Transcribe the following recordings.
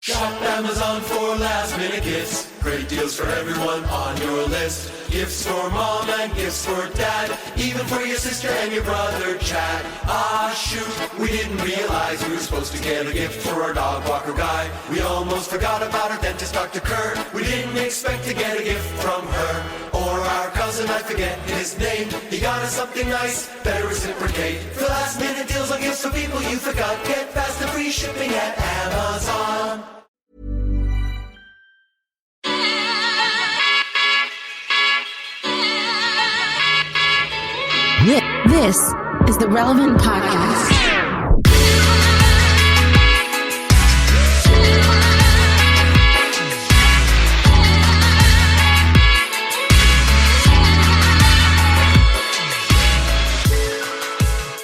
Shop Amazon for last minute gifts. Great deals for everyone on your list. Gifts for mom and gifts for dad. Even for your sister and your brother Chad. Ah shoot, we didn't realize we were supposed to get a gift for our dog walker guy. We almost forgot about our dentist Dr. Kerr. We didn't expect to get a gift from her. Or our cousin, I forget his name. He got us something nice, better reciprocate. For last minute deals on gifts for people you forgot. Get fast and free shipping at Amazon. This is the Relevant Podcast.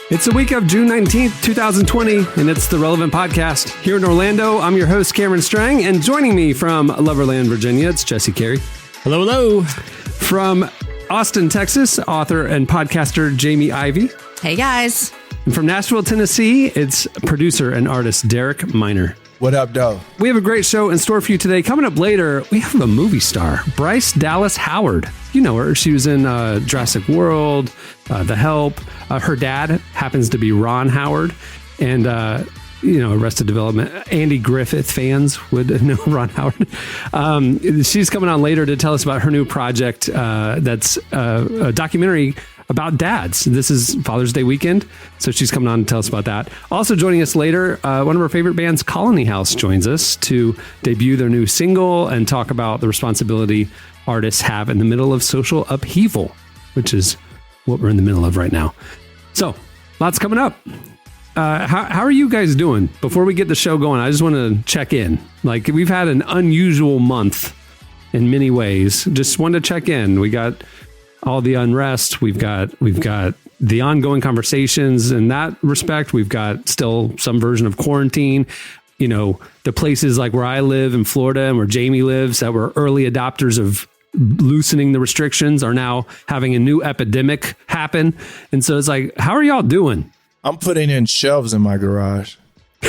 It's the week of June 19th, 2020, and it's the Relevant Podcast. Here in Orlando, I'm your host, Cameron Strang, and joining me from Loverland, Virginia, it's Jesse Carey. Hello, hello. From Austin, Texas, author and podcaster Jamie Ivey. Hey, guys. And from Nashville, Tennessee, it's producer and artist Derek Miner. What up, though? We have a great show in store for you today. Coming up later, we have a movie star, Bryce Dallas Howard. You know her. She was in Jurassic World, The Help. Her dad happens to be Ron Howard. And, Arrested Development. Andy Griffith fans would know Ron Howard. She's coming on later to tell us about her new project that's a documentary about dads. This is Father's Day weekend, so she's coming on to tell us about that. Also joining us later, one of our favorite bands, Colony House, joins us to debut their new single and talk about the responsibility artists have in the middle of social upheaval, which is what we're in the middle of right now. So, lots coming up. How are you guys doing? Before we get the show going, I just want to check in. Like, we've had an unusual month in many ways. Just wanted to check in. We got all the unrest. We've got the ongoing conversations in that respect. We've got still some version of quarantine. You know, the places like where I live in Florida and where Jamie lives that were early adopters of loosening the restrictions are now having a new epidemic happen. And so it's like, how are y'all doing? I'm putting in shelves in my garage. I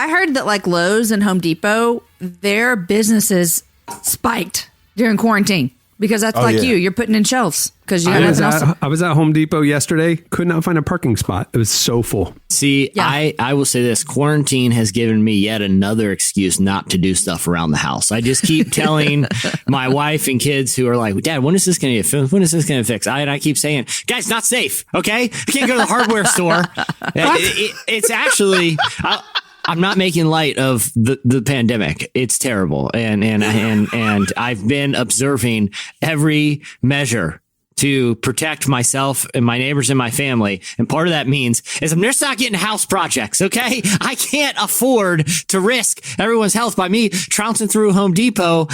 heard that like Lowe's and Home Depot, their businesses spiked during quarantine because that's you're putting in shelves because you have nothing else. I was at Home Depot yesterday, could not find a parking spot. It was so full. See, yeah. I will say this, quarantine has given me yet another excuse not to do stuff around the house. I just keep telling my wife and kids who are like, Dad, when is this going to get fixed? When is this going to fix? I keep saying, guys, not safe. Okay. I can't go to the hardware store. It's actually, I'm not making light of the pandemic. It's terrible. And I've been observing every measure to protect myself and my neighbors and my family. And part of that means is I'm just not getting house projects. Okay. I can't afford to risk everyone's health by me trouncing through Home Depot.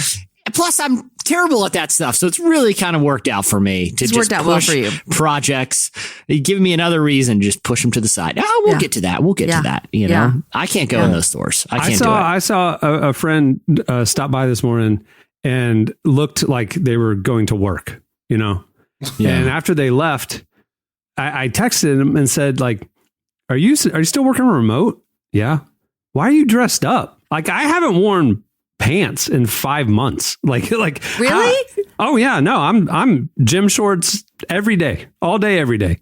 Plus, I'm terrible at that stuff. So it's really kind of worked out for me to just push well for you. Projects. Give me another reason, just push them to the side. Oh, we'll get to that. We'll get to that. You know, I can't go in those stores. I saw a friend stop by this morning and looked like they were going to work, you know? Yeah. And after they left, I texted him and said, like, are you still working remote? Yeah. Why are you dressed up? Like, I haven't worn pants in 5 months. Like really? Oh yeah. No, I'm gym shorts every day, all day, every day.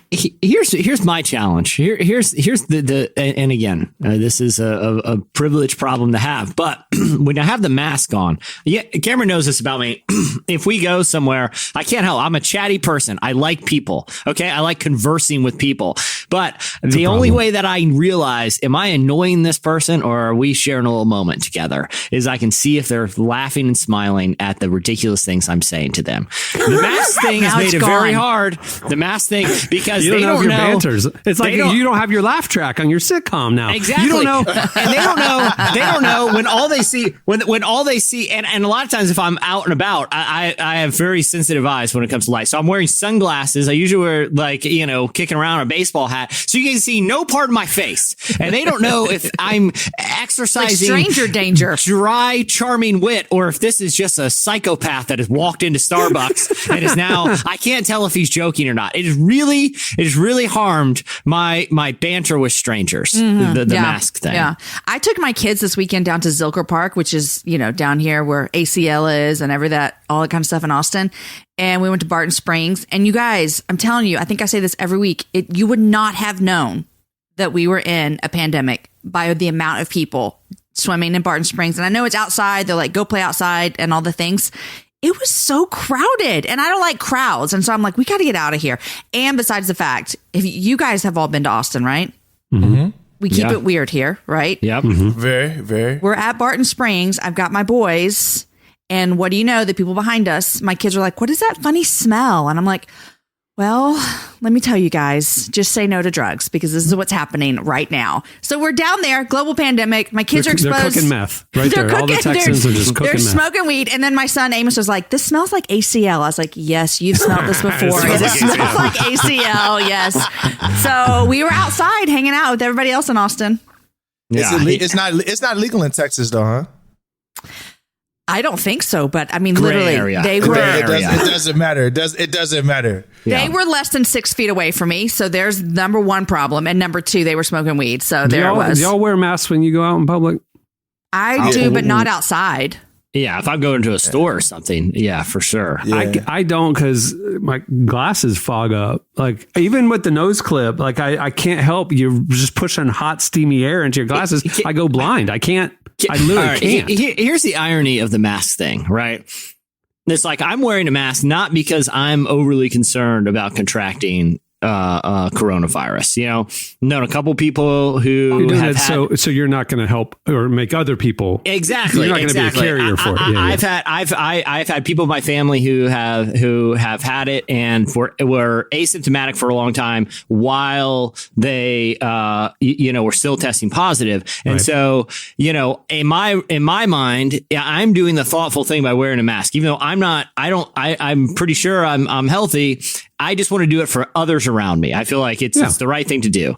Here's my challenge. Here's the and again, this is a privileged problem to have. But when I have the mask on, Cameron knows this about me. If we go somewhere, I can't help. I'm a chatty person. I like people. Okay, I like conversing with people. But the only way that I realize, am I annoying this person or are we sharing a little moment together, is I can see if they're laughing and smiling at the ridiculous things I'm saying to them. The mask thing has made it very hard. The mask thing, because you don't know your banters. It's like you don't have your laugh track on your sitcom now. Exactly. You don't know. And they don't know. They don't know when all they see, when all they see, and a lot of times if I'm out and about, I have very sensitive eyes when it comes to light. So I'm wearing sunglasses. I usually wear kicking around a baseball hat. So you can see no part of my face. And they don't know if I'm exercising like stranger danger, dry, charming wit, or if this is just a psychopath staff that has walked into Starbucks and is now, I can't tell if he's joking or not. It has really harmed my banter with strangers, the mask thing. Yeah. I took my kids this weekend down to Zilker Park, which is, down here where ACL is and all that kind of stuff in Austin. And we went to Barton Springs. And you guys, I'm telling you, I think I say this every week, you would not have known that we were in a pandemic by the amount of people swimming in Barton Springs. And I know it's outside. They're like, go play outside and all the things. It was so crowded and I don't like crowds. And so I'm like, we got to get out of here. And besides the fact, if you guys have all been to Austin, right? Mm-hmm. We keep it weird here, right? Yep. Mm-hmm. Very, very. We're at Barton Springs. I've got my boys. And what do you know? The people behind us, my kids are like, what is that funny smell? And I'm like, well, let me tell you guys, just say no to drugs because this is what's happening right now. So we're down there, global pandemic. My kids are exposed. They're cooking meth right there. All the Texans are just cooking meth. They're smoking weed. And then my son Amos was like, this smells like ACL. I was like, yes, you've smelled this before. It smells like ACL. Yes. So we were outside hanging out with everybody else in Austin. Yeah. It's not legal in Texas though, huh? I don't think so, but I mean, Gray literally, area. they It were. doesn't matter. It doesn't matter. They were less than 6 feet away from me, so there's number one problem, and number two, they were smoking weed. So there it was. Do y'all wear masks when you go out in public? I do, but not outside. Yeah, if I'm going to a store or something, yeah, for sure. Yeah. I don't because my glasses fog up. Like even with the nose clip, like I can't help. You're just pushing hot, steamy air into your glasses. I go blind. I can't. I literally can't. Here's the irony of the mask thing, right? It's like I'm wearing a mask not because I'm overly concerned about contracting coronavirus. Known a couple people who have have had, so you're not going to help or make other people exactly. You're not going to be a carrier for it. I've had people in my family who have had it and were asymptomatic for a long time while they were still testing positive. And right. So in my mind, I'm doing the thoughtful thing by wearing a mask, even though I'm pretty sure I'm healthy. I just want to do it for others around me. I feel like it's the right thing to do.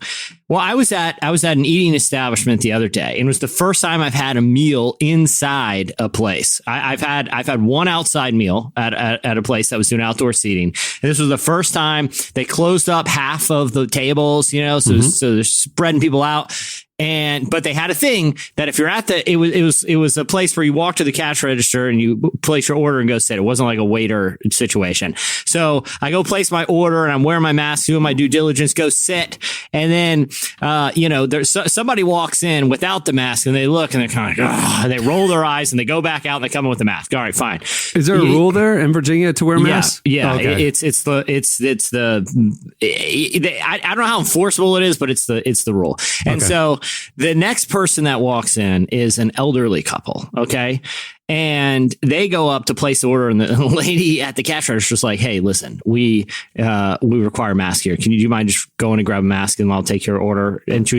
Well, I was at an eating establishment the other day, and it was the first time I've had a meal inside a place. I've had one outside meal at a place that was doing outdoor seating. And this was the first time they closed up half of the tables, so they're spreading people out. But they had a thing that if you're at it was a place where you walk to the cash register and you place your order and go sit. It wasn't like a waiter situation. So I go place my order and I'm wearing my mask, doing my due diligence, go sit. And then, there's somebody walks in without the mask and they look and they're kind of like, and they roll their eyes and they go back out and they come in with the mask. All right, fine. Is there a rule there in Virginia to wear masks? Yeah. Okay. I don't know how enforceable it is, but it's the rule. And so the next person that walks in is an elderly couple. Okay. And they go up to place the order and the lady at the cash register is like, hey, listen, we require a mask here. Do you mind just going and grab a mask and I'll take your order? And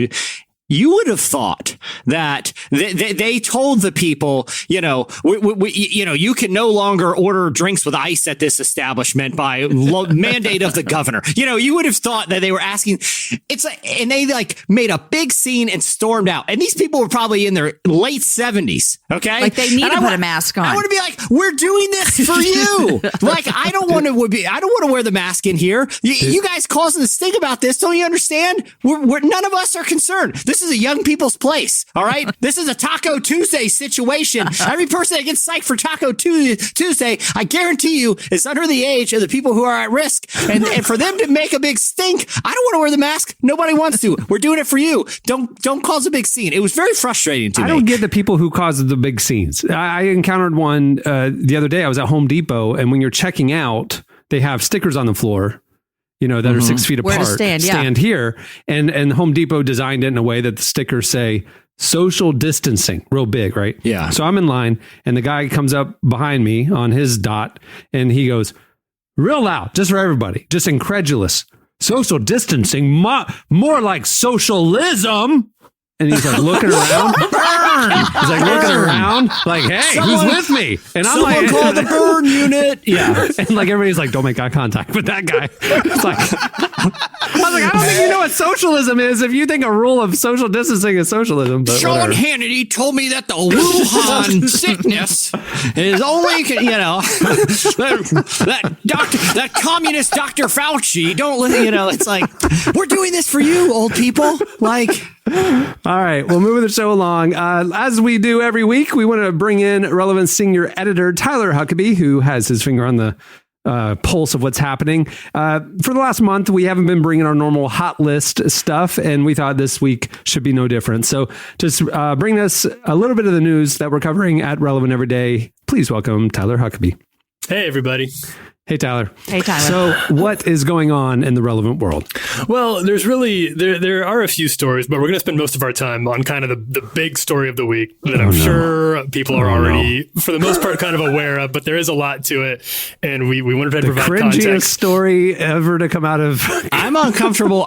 you would have thought that they told the people, you can no longer order drinks with ice at this establishment by mandate of the governor. You would have thought that they were asking. It's like, and they made a big scene and stormed out. And these people were probably in their late 70s. Okay, like they need to put a mask on. I want to be like, we're doing this for you. I don't want to wear the mask in here. You guys causing this thing about this. Don't you understand? We're none of us are concerned. This is a young people's place. All right. This is a Taco Tuesday situation. Every person that gets psyched for Taco Tuesday, I guarantee you is under the age of the people who are at risk. And for them to make a big stink, I don't want to wear the mask. Nobody wants to. We're doing it for you. Don't cause a big scene. It was very frustrating to me. I don't get the people who cause the big scenes. I encountered one the other day. I was at Home Depot, and when you're checking out, they have stickers on the floor that are 6 feet apart. Where to stand here. And Home Depot designed it in a way that the stickers say social distancing, real big, right? Yeah. So I'm in line and the guy comes up behind me on his dot and he goes, real loud, just for everybody, just incredulous. Social distancing, more like socialism. And he's like looking around. Burn! He's like looking around, like, hey, who's with me? And I'm like, call the burn unit. Yeah. And like everybody's like, don't make eye contact with that guy. It's like, I was like, I don't think you know what socialism is if you think a rule of social distancing is socialism. But Sean whatever. Hannity told me that the Wuhan sickness is only, that communist Dr. Fauci. It's like, we're doing this for you, old people. Like, all right, well, moving the show along. As we do every week, we want to bring in Relevant senior editor Tyler Huckabee, who has his finger on the pulse of what's happening. For the last month, we haven't been bringing our normal hot list stuff, and we thought this week should be no different. So just bring us a little bit of the news that we're covering at Relevant Every Day. Please welcome Tyler Huckabee. Hey, everybody. Hey, Tyler. Hey, Tyler. So what is going on in the Relevant world? Well, there's really, there are a few stories, but we're going to spend most of our time on kind of the big story of the week that I'm sure people are already, for the most part, kind of aware of, but there is a lot to it. And we wanted to provide cringiest context. Story ever to come out of... I'm uncomfortable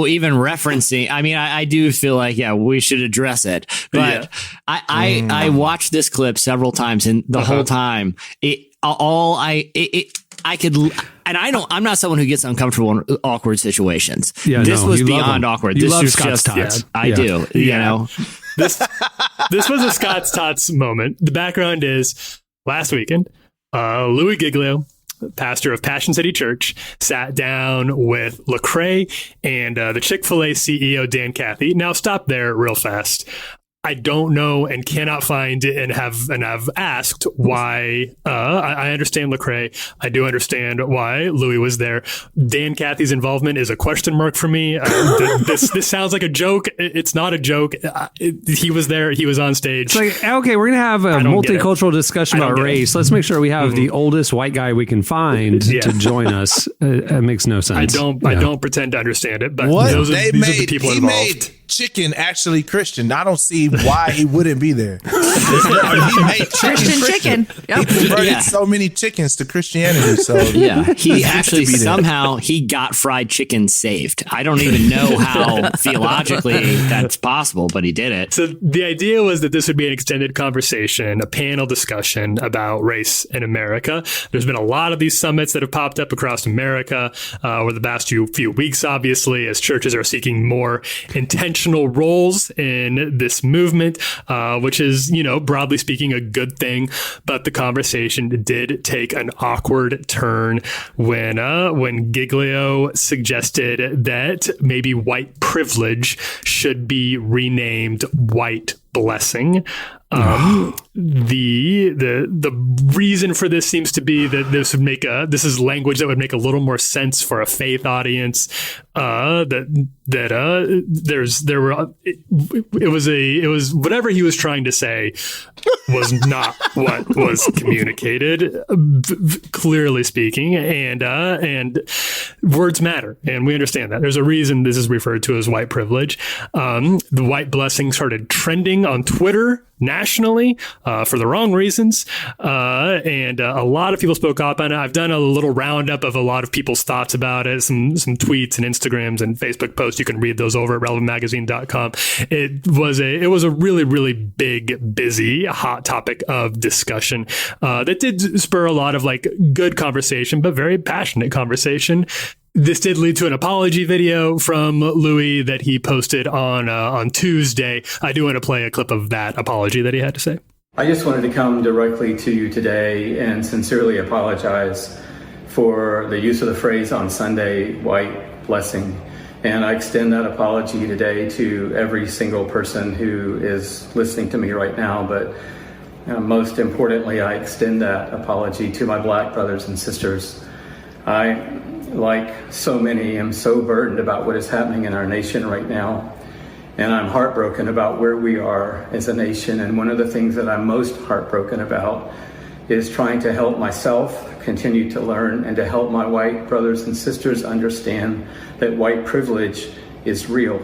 even referencing. I mean, I do feel like, we should address it. But I watched this clip several times, and the whole time, I'm not someone who gets uncomfortable in awkward situations. Yeah, this was you beyond awkward. You This love was Scott's just, tots. I do, This was a Scott's Tots moment. The background is last weekend, Louie Giglio, pastor of Passion City Church, sat down with Lecrae and the Chick-fil-A CEO, Dan Cathy. Now stop there real fast. I don't know and cannot find it and have asked why. I understand Lecrae. I do understand why Louie was there. Dan Cathy's involvement is a question mark for me. This sounds like a joke. It's not a joke. He was there. He was on stage. It's like, okay, we're going to have a multicultural discussion about race. Let's make sure we have the oldest white guy we can find to join us. It makes no sense. I don't pretend to understand it, but What? these are the people he involved. made chicken actually Christian. I don't see why he wouldn't be there. He made Christian. Yep. He converted so many chickens to Christianity. So he actually somehow he got fried chicken saved. I don't even know how theologically that's possible, but he did it. So the idea was that this would be an extended conversation, a panel discussion about race in America. There's been a lot of these summits that have popped up across America over the past few weeks, obviously, as churches are seeking more intentional roles in this movement, which is, broadly speaking, a good thing. But the conversation did take an awkward turn when Giglio suggested that maybe white privilege should be renamed white blessing. The reason for this seems to be that this is language that would make a little more sense for a faith audience. It was whatever he was trying to say was not what was communicated, clearly speaking, and words matter, and we understand that. There's a reason this is referred to as white privilege. The white blessing started trending on Twitter nationally for the wrong reasons, and a lot of people spoke up on it. I've done a little roundup of a lot of people's thoughts about it, some tweets and Instagrams and Facebook posts. You can read those over at relevantmagazine.com. It was a really, really big, busy, hot topic of discussion that did spur a lot of good conversation, but very passionate conversation. This did lead to an apology video from Louie that he posted on Tuesday. I do want to play a clip of that apology that he had to say. I just wanted to come directly to you today and sincerely apologize for the use of the phrase on Sunday, white blessing. And I extend that apology today to every single person who is listening to me right now. But most importantly, I extend that apology to my black brothers and sisters. I, like so many, am so burdened about what is happening in our nation right now. And I'm heartbroken about where we are as a nation. And one of the things that I'm most heartbroken about is trying to help myself continue to learn and to help my white brothers and sisters understand that white privilege is real.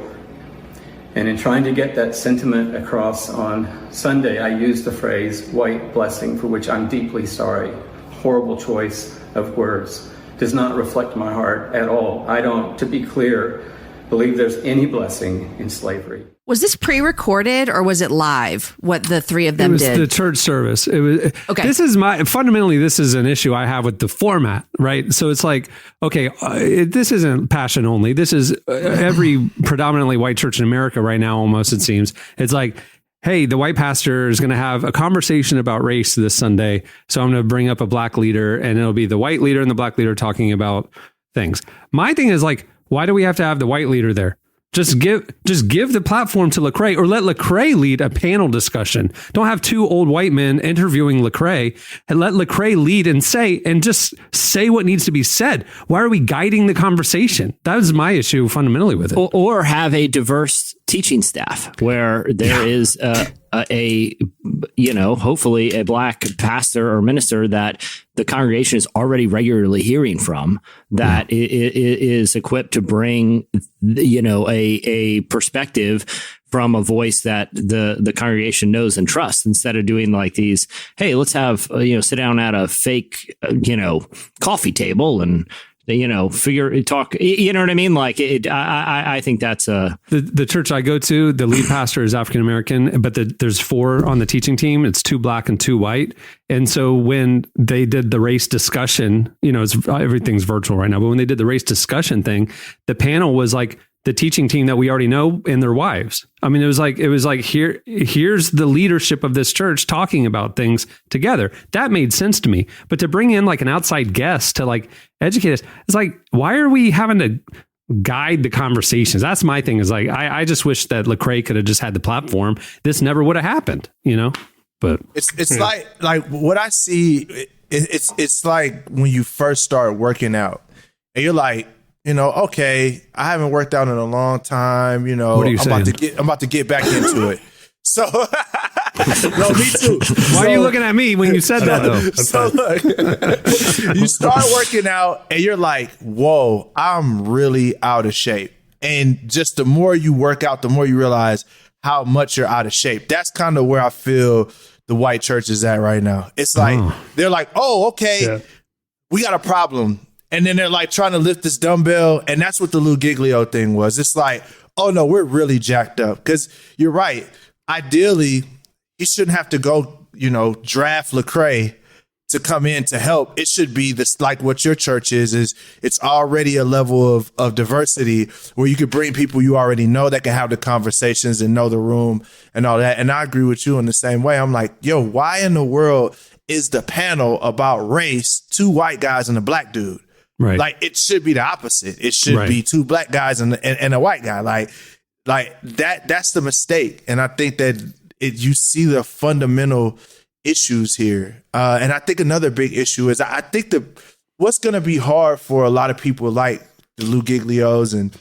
And in trying to get that sentiment across on Sunday, I used the phrase white blessing, for which I'm deeply sorry. Horrible choice of words. Does not reflect my heart at all. I don't, to be clear, believe there's any blessing in slavery. Was this pre-recorded or was it live? What the three of them it was did? the church service. It was Okay. This is an issue I have with the format, right? So it's like, okay, this isn't Passion only. This is every predominantly white church in America right now. Almost, it seems. It's like, hey, the white pastor is going to have a conversation about race this Sunday, so I'm going to bring up a black leader, and it'll be the white leader and the black leader talking about things. My thing is like, why do we have to have the white leader there? Just give the platform to Lecrae, or let Lecrae lead a panel discussion. Don't have two old white men interviewing Lecrae, and let Lecrae lead and just say what needs to be said. Why are we guiding the conversation? That was my issue fundamentally with it. Or have a diverse teaching staff where there is hopefully a black pastor or minister that the congregation is already regularly hearing from, that is equipped to bring, a perspective from a voice that the congregation knows and trusts, instead of doing like these, hey, let's have, sit down at a fake, coffee table and, talk, you know what I mean? Like I think that's the church I go to, the lead pastor is African-American, but there's 4 on the teaching team. It's 2 black and 2 white. And so when they did the race discussion, everything's virtual right now, but when they did the race discussion thing, the panel was like the teaching team that we already know and their wives. I mean, it was like, here's the leadership of this church talking about things together. That made sense to me. But to bring in like an outside guest to like educate us, it's like, why are we having to guide the conversations? That's my thing, is like, I just wish that Lecrae could have just had the platform. This never would have happened, but it's like what I see. It's like when you first start working out and you're like, okay, I haven't worked out in a long time. What are you saying? I'm about to get back into it. So, no, me too. Why are you looking at me when you said that though? So look, you start working out and you're like, whoa, I'm really out of shape. And just the more you work out, the more you realize how much you're out of shape. That's kind of where I feel the white church is at right now. It's like, they're like, oh, okay, we got a problem. And then they're like trying to lift this dumbbell. And that's what the Louie Giglio thing was. It's like, oh no, we're really jacked up. Because you're right. Ideally, he shouldn't have to go, draft Lecrae to come in to help. It should be this, like what your church is it's already a level of diversity where you could bring people you already know that can have the conversations and know the room and all that. And I agree with you in the same way. I'm like, yo, why in the world is the panel about race 2 white guys and a black dude? Right. Like it should be the opposite. It should be 2 black guys and a white guy. Like that's the mistake. And I think that you see the fundamental issues here. And I think another big issue is I think what's going to be hard for a lot of people like the Louie Giglios and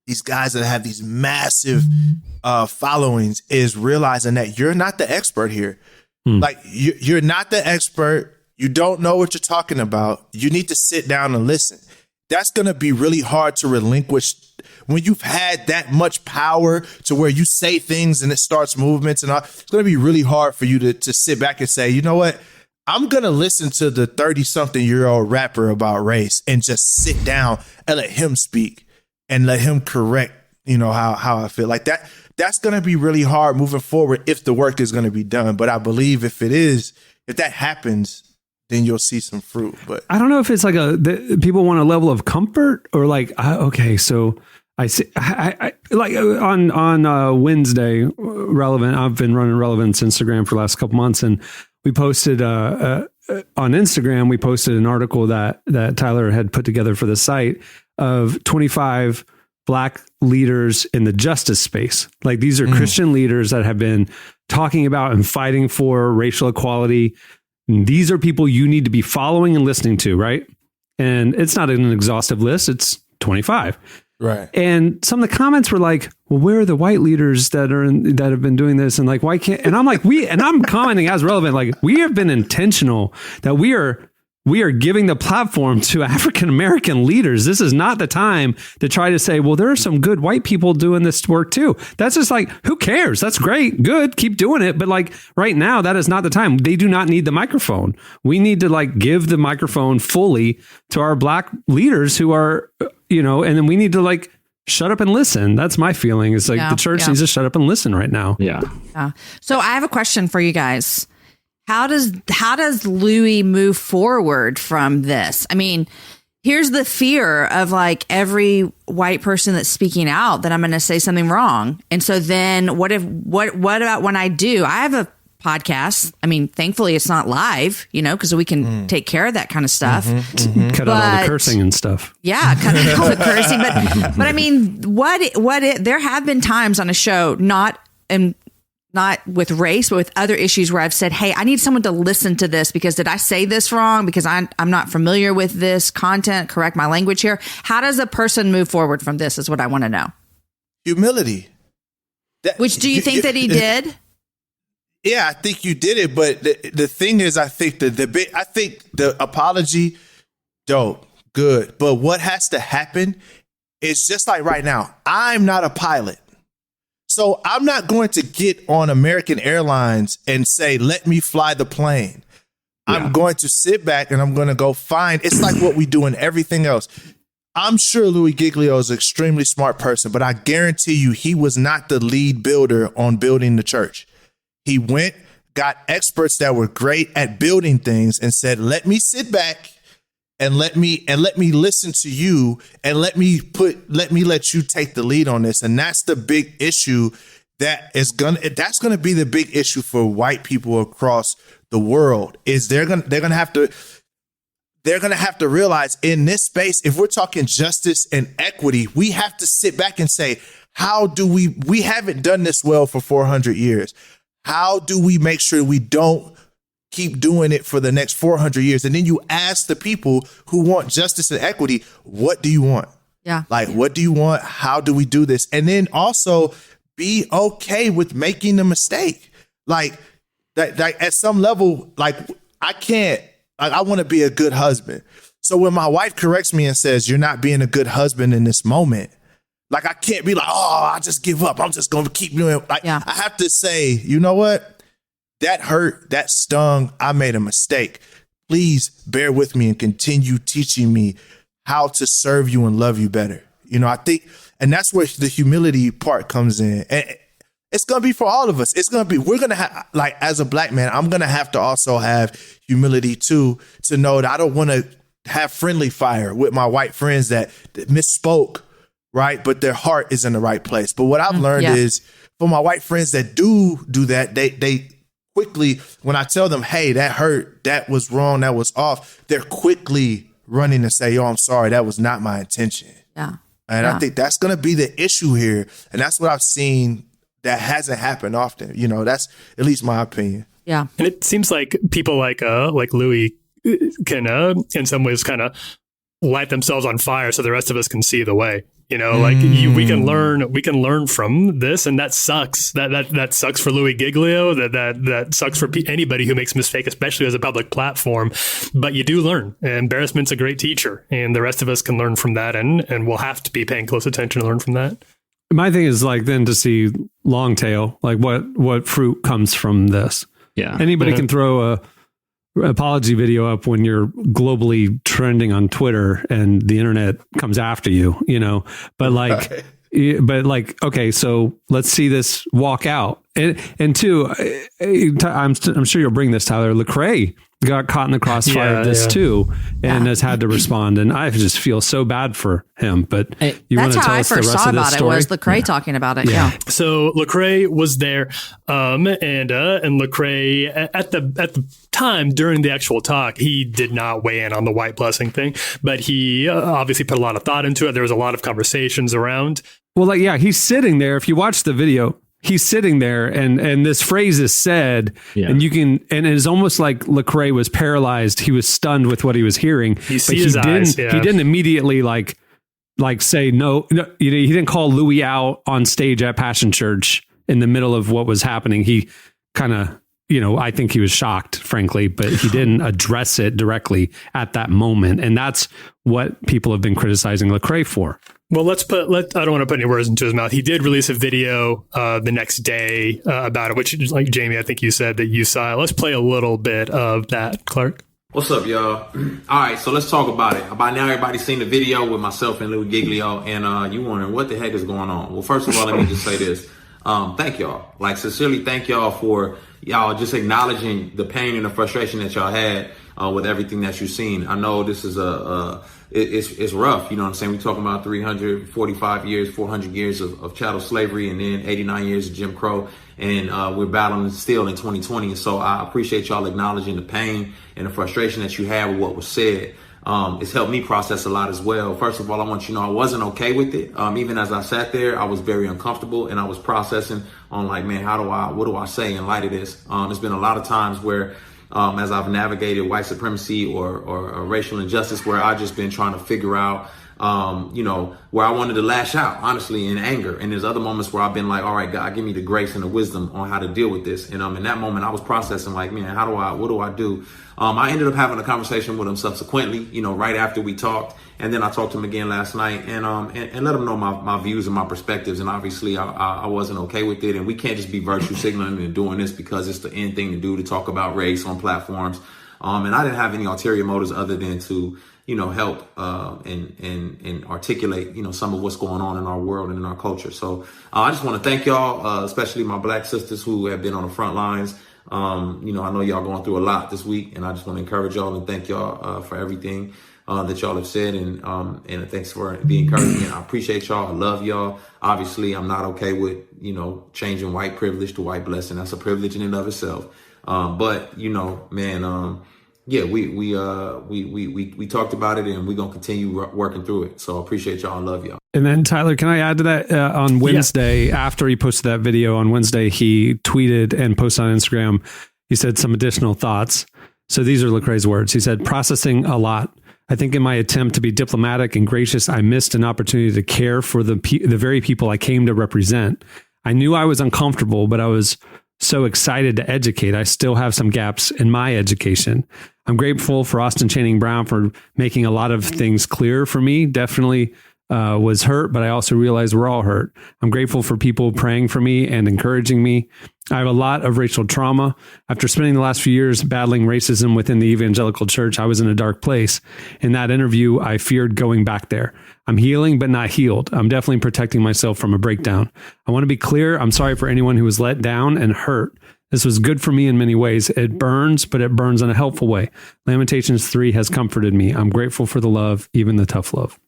these guys that have these massive followings is realizing that you're not the expert here. Like you're not the expert. You don't know what you're talking about. You need to sit down and listen. That's going to be really hard to relinquish when you've had that much power to where you say things and it starts movements and all. It's going to be really hard for you to sit back and say, you know what? I'm going to listen to the 30-something-year-old rapper about race and just sit down and let him speak and let him correct, how I feel. Like that. That's going to be really hard moving forward if the work is going to be done. But I believe if that happens, then you'll see some fruit. But I don't know if it's like people want a level of comfort or like, okay, so I see, I like on Wednesday, Relevant. I've been running Relevant's Instagram for the last couple months, and we posted on Instagram. We posted an article that Tyler had put together for the site of 25 black leaders in the justice space. Like these are Christian leaders that have been talking about and fighting for racial equality. These are people you need to be following and listening to, right? And it's not an exhaustive list. It's 25. Right. And some of the comments were like, well, where are the white leaders that have been doing this? And like, why can't, and I'm like, I'm commenting as Relevant, like we have been intentional that we are giving the platform to African-American leaders. This is not the time to try to say, well, there are some good white people doing this work too. That's just like, who cares? That's great. Good. Keep doing it. But like right now, that is not the time. They do not need the microphone. We need to like give the microphone fully to our black leaders who are, and then we need to like shut up and listen. That's my feeling. It's like the church needs to shut up and listen right now. Yeah. So I have a question for you guys. How does Louie move forward from this? I mean, here's the fear of like every white person that's speaking out that I'm going to say something wrong. And so then what about when I do? I have a podcast. I mean, thankfully it's not live, because we can take care of that kind of stuff. Cut out all the cursing and stuff. Yeah, cut out all the cursing. But I mean, there have been times on a show, not with race, but with other issues where I've said, hey, I need someone to listen to this because did I say this wrong? Because I'm not familiar with this content. Correct my language here. How does a person move forward from this is what I want to know. Humility. Which do you think that he did? Yeah, I think you did it. But the thing is, I think the apology, dope, good. But what has to happen is just like right now, I'm not a pilot. So I'm not going to get on American Airlines and say, let me fly the plane. Yeah. I'm going to sit back and I'm going to go find. It's like what we do in everything else. I'm sure Louie Giglio is an extremely smart person, but I guarantee you he was not the lead builder on building the church. He went, got experts that were great at building things and said, let me sit back and let me listen to you and let you take the lead on this. And that's the big issue that's going to be the big issue for white people across the world is they're going to have to realize in this space, if we're talking justice and equity, we have to sit back and say, how do we haven't done this well for 400 years. How do we make sure we don't keep doing it for the next 400 years? And then you ask the people who want justice and equity, what do you want? Yeah. Like, what do you want? How do we do this? And then also be okay with making a mistake. Like at some level, like I want to be a good husband. So when my wife corrects me and says, you're not being a good husband in this moment, like, I can't be like, oh, I just give up. I'm just going to keep doing it. Like, I have to say, you know what? That hurt. That stung. I made a mistake. Please bear with me and continue teaching me how to serve you and love you better. I think, and that's where the humility part comes in. And it's going to be for all of us. We're going to have, like, as a black man, I'm going to have to also have humility too, to know that I don't want to have friendly fire with my white friends that misspoke. Right. But their heart is in the right place. But what I've learned is for my white friends that do that, they quickly, when I tell them, hey, that hurt, that was wrong, that was off, they're quickly running to say, yo, I'm sorry, that was not my intention. Yeah. And I think that's going to be the issue here. And that's what I've seen that hasn't happened often. That's at least my opinion. Yeah. And it seems like people like Louie can, in some ways, kind of light themselves on fire so the rest of us can see the way. We can learn from this, and that sucks. That sucks for Louie Giglio. That sucks for anybody who makes a mistake, especially as a public platform. But you do learn. Embarrassment's a great teacher, and the rest of us can learn from that, and we'll have to be paying close attention to learn from that. My thing is like then to see long tail, like what fruit comes from this. Yeah, anybody can throw a apology video up when you're globally trending on Twitter and the internet comes after you, but like, okay, so let's see this walk out. And two, I'm sure you'll bring this, Tyler. Lecrae got caught in the crossfire of this too, and has had to respond. And I just feel so bad for him. But you want to tell us the rest of this story? That's how I first saw about it. Was Lecrae talking about it? Yeah. So Lecrae was there, and Lecrae at the time during the actual talk, he did not weigh in on the white blessing thing, but he obviously put a lot of thought into it. There was a lot of conversations around. Well, he's sitting there. If you watch the video, he's sitting there and this phrase is said and it's almost like Lecrae was paralyzed. He was stunned with what he was hearing. You see his eyes. He didn't immediately like say no. He didn't call Louie out on stage at Passion Church in the middle of what was happening. He kind of, I think he was shocked, frankly, but he didn't address it directly at that moment. And that's what people have been criticizing Lecrae for. Well, I don't want to put any words into his mouth. He did release a video the next day about it, which, like Jamie, I think you said that you saw. Let's play a little bit of that, Clark. What's up, y'all? All right, so let's talk about it. By now, everybody's seen the video with myself and Louie Giglio, and you wondering what the heck is going on. Well, first of all, let me just say this. Thank y'all. Like, sincerely, thank y'all for y'all just acknowledging the pain and the frustration that y'all had with everything that you've seen. I know this is it's rough. You know what I'm saying? We're talking about 345 years, 400 years of chattel slavery, and then 89 years of Jim Crow. And we're battling still in 2020. And so I appreciate y'all acknowledging the pain and the frustration that you had with what was said. It's helped me process a lot as well. First of all, I want you to know I wasn't okay with it. Even as I sat there, I was very uncomfortable, and I was processing on like, man, what do I say in light of this? There's been a lot of times where as I've navigated white supremacy or racial injustice, where I've just been trying to figure out where I wanted to lash out, honestly, in anger. And there's other moments where I've been like, all right, God, give me the grace and the wisdom on how to deal with this. And in that moment, I was processing like, man, what do I do? I ended up having a conversation with him subsequently, right after we talked. And then I talked to him again last night and let him know my views and my perspectives. And obviously I wasn't okay with it. And we can't just be virtue signaling and doing this because it's the end thing to do, to talk about race on platforms. And I didn't have any ulterior motives other than to, help and articulate, some of what's going on in our world and in our culture. So I just want to thank y'all, especially my Black sisters who have been on the front lines. I know y'all going through a lot this week, and I just want to encourage y'all and thank y'all for everything that y'all have said, and thanks for the encouragement. I appreciate y'all. I love y'all. Obviously, I'm not okay with changing white privilege to white blessing. That's a privilege in and of itself. But yeah, we talked about it, and we're gonna continue working through it. So I appreciate y'all and love y'all. And then Tyler, can I add to that? On Wednesday, after he posted that video on Wednesday, he tweeted and posted on Instagram. He said some additional thoughts. So these are Lecrae's words. He said, processing a lot. I think in my attempt to be diplomatic and gracious, I missed an opportunity to care for the very people I came to represent. I knew I was uncomfortable, but I was so excited to educate. I still have some gaps in my education. I'm grateful for Austin Channing Brown for making a lot of things clear for me. Definitely was hurt, but I also realized we're all hurt. I'm grateful for people praying for me and encouraging me. I have a lot of racial trauma. After spending the last few years battling racism within the evangelical church, I was in a dark place. In that interview, I feared going back there. I'm healing, but not healed. I'm definitely protecting myself from a breakdown. I want to be clear. I'm sorry for anyone who was let down and hurt. This was good for me in many ways. It burns, but it burns in a helpful way. Lamentations 3 has comforted me. I'm grateful for the love, even the tough love.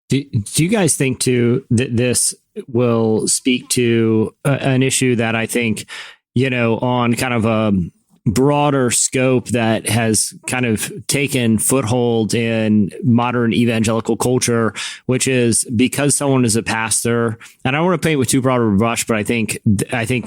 Do you guys think too that this will speak to an issue that I think, on kind of a broader scope that has kind of taken foothold in modern evangelical culture, which is because someone is a pastor, and I don't want to paint with too broad a brush, but I think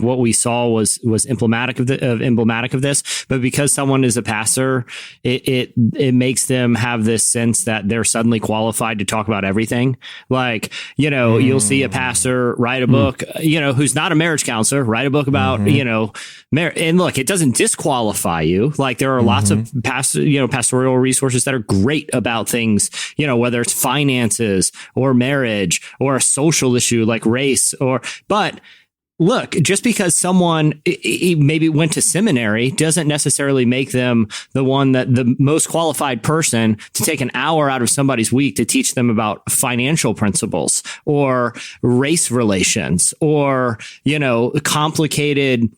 what we saw was emblematic of this. But because someone is a pastor, it makes them have this sense that they're suddenly qualified to talk about everything. Like, you'll see a pastor write a book, who's not a marriage counselor, write a book about, and look, it doesn't disqualify you. Like, there are lots of pastoral resources that are great about things, whether it's finances or marriage or a social issue like race but look, just because someone maybe went to seminary doesn't necessarily make them the most qualified person to take an hour out of somebody's week to teach them about financial principles or race relations or, complicated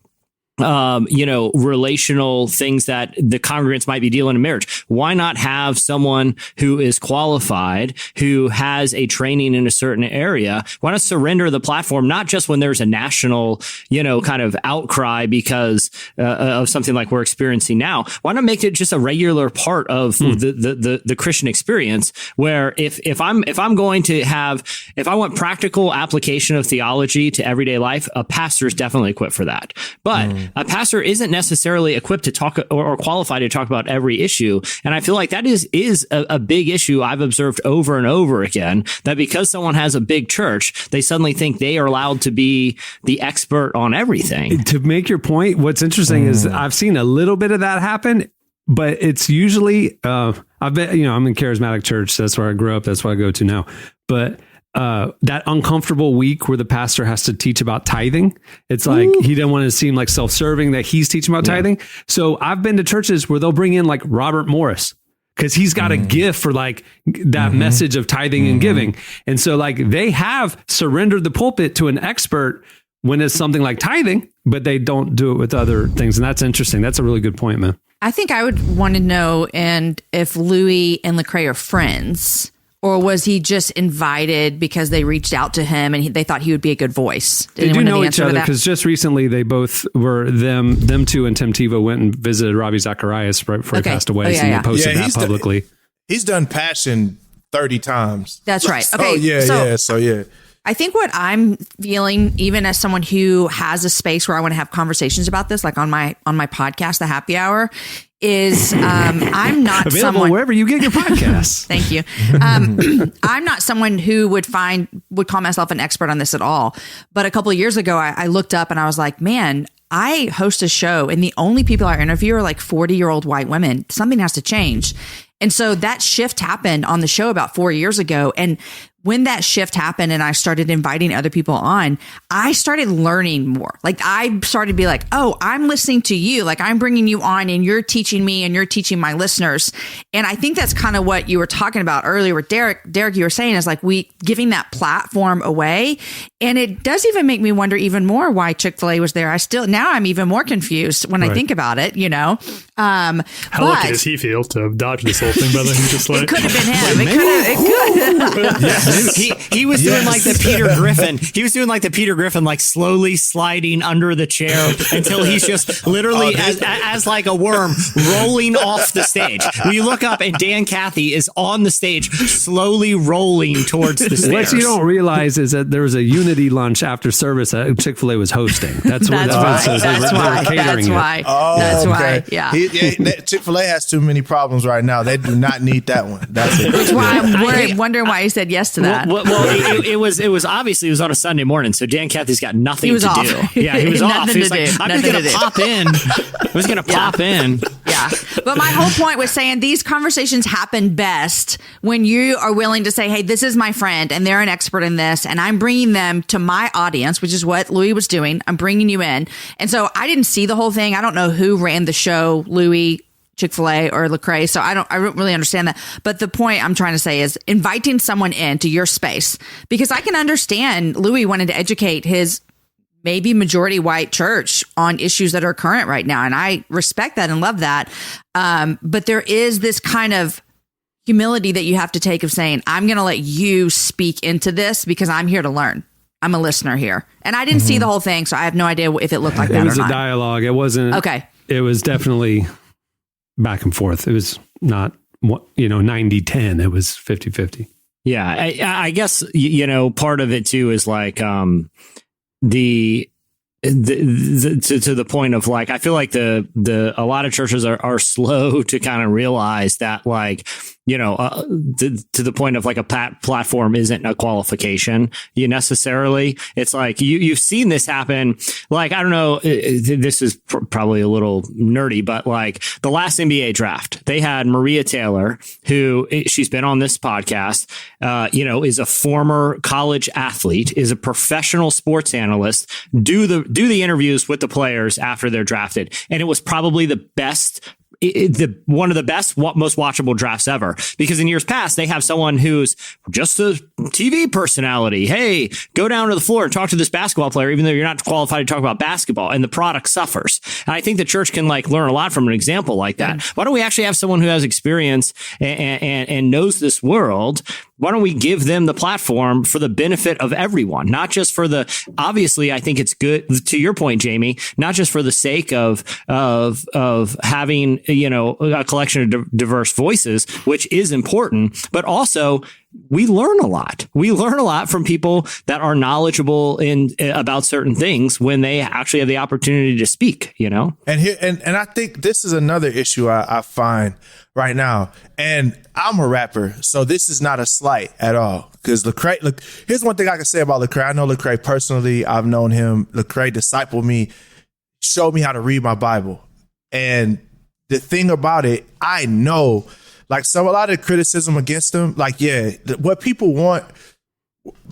relational things that the congregants might be dealing in marriage. Why not have someone who is qualified, who has a training in a certain area? Why not surrender the platform, not just when there's a national, kind of outcry because of something like we're experiencing now? Why not make it just a regular part of the Christian experience, where if I want practical application of theology to everyday life, a pastor is definitely equipped for that. But a pastor isn't necessarily equipped to talk or qualified to talk about every issue. And I feel like that is a big issue I've observed over and over again, that because someone has a big church, they suddenly think they are allowed to be the expert on everything. To make your point, what's interesting is I've seen a little bit of that happen, but it's usually, I'm in charismatic church. That's where I grew up. That's where I go to now. But that uncomfortable week where the pastor has to teach about tithing. It's like he didn't want to seem like self-serving that he's teaching about tithing. So I've been to churches where they'll bring in like Robert Morris because he's got a gift for like that message of tithing and giving. And so like they have surrendered the pulpit to an expert when it's something like tithing, but they don't do it with other things. And that's interesting. That's a really good point, man. I think I would want to know if Louie and Lecrae are friends, or was he just invited because they reached out to him and they thought he would be a good voice? They do know each other because just recently they both were them two and Tim Tebow went and visited Ravi Zacharias right before he passed away. So they posted that publicly. He's done Passion 30 times. That's right. So, Okay. So I think what I'm feeling, even as someone who has a space where I want to have conversations about this, like on my podcast, The Happy Hour, is I'm not available someone wherever you get your podcasts. Thank you. I'm not someone who would call myself an expert on this at all. But a couple of years ago, I looked up and I was like, man, I host a show and the only people I interview are like 40-year-old white women. Something has to change. And so that shift happened on the show about 4 years ago. And when that shift happened and I started inviting other people on, I started learning more. Like I started to be like, oh, I'm listening to you. Like I'm bringing you on and you're teaching me and you're teaching my listeners. And I think that's kind of what you were talking about earlier with Derek. Derek, you were saying is like we giving that platform away. And it does even make me wonder even more why Chick-fil-A was there. Now I'm even more confused when I think about it, you know. How lucky does he feel to have dodged this whole thing by then? It could have been him. It could have. He was doing like the Peter Griffin. He was doing like the Peter Griffin, like slowly sliding under the chair until he's just literally as like a worm rolling off the stage. When you look up and Dan Cathy is on the stage, slowly rolling towards the stairs. What you don't realize is that there was a unity lunch after service that Chick-fil-A was hosting. That's why. That's why. Yeah. Chick-fil-A has too many problems right now. They do not need that one. That's it. That's why I'm wondering why he said yes to that. Well, it was obviously it was on a Sunday morning, so Dan Cathy's got nothing to do. Yeah, he was off. He was like, I'm just gonna pop in. I was gonna pop in. Yeah. But my whole point was saying these conversations happen best when you are willing to say, hey, this is my friend and they're an expert in this and I'm bringing them to my audience, which is what Louie was doing. I'm bringing you in. And so I didn't see the whole thing. I don't know who ran the show, Louie, Chick-fil-A or Lecrae. So I don't really understand that. But the point I'm trying to say is inviting someone into your space, because I can understand Louie wanted to educate his maybe majority white church on issues that are current right now. And I respect that and love that. But there is this kind of humility that you have to take of saying, I'm going to let you speak into this because I'm here to learn. I'm a listener here. And I didn't see the whole thing, so I have no idea if it looked like that or not. It was a dialogue. It wasn't. Okay. It was definitely back and forth. It was not, 90-10. It was 50-50. Yeah. I guess, part of it too is like, to the point of like, I feel like a lot of churches are slow to kind of realize that, like, to the point of like a platform isn't a qualification necessarily. It's like you've seen this happen. Like, I don't know, this is probably a little nerdy, but like the last NBA draft, they had Maria Taylor, who she's been on this podcast, is a former college athlete, is a professional sports analyst, do the interviews with the players after they're drafted. And it was probably the best, one of the best, most watchable drafts ever, because in years past, they have someone who's just a TV personality. Hey, go down to the floor and talk to this basketball player, even though you're not qualified to talk about basketball, and the product suffers. And I think the church can like learn a lot from an example like that. Why don't we actually have someone who has experience and knows this world? Why don't we give them the platform for the benefit of everyone, not just for obviously, I think it's good, to your point, Jamie, not just for the sake of having, a collection of diverse voices, which is important, but also we learn a lot. We learn a lot from people that are knowledgeable about certain things when they actually have the opportunity to speak, And I think this is another issue I find right now. And I'm a rapper, so this is not a slight at all. Because Lecrae, look, here's one thing I can say about Lecrae. I know Lecrae personally. I've known him. Lecrae discipled me, showed me how to read my Bible. And the thing about it, I know, like, a lot of criticism against him, like, what people want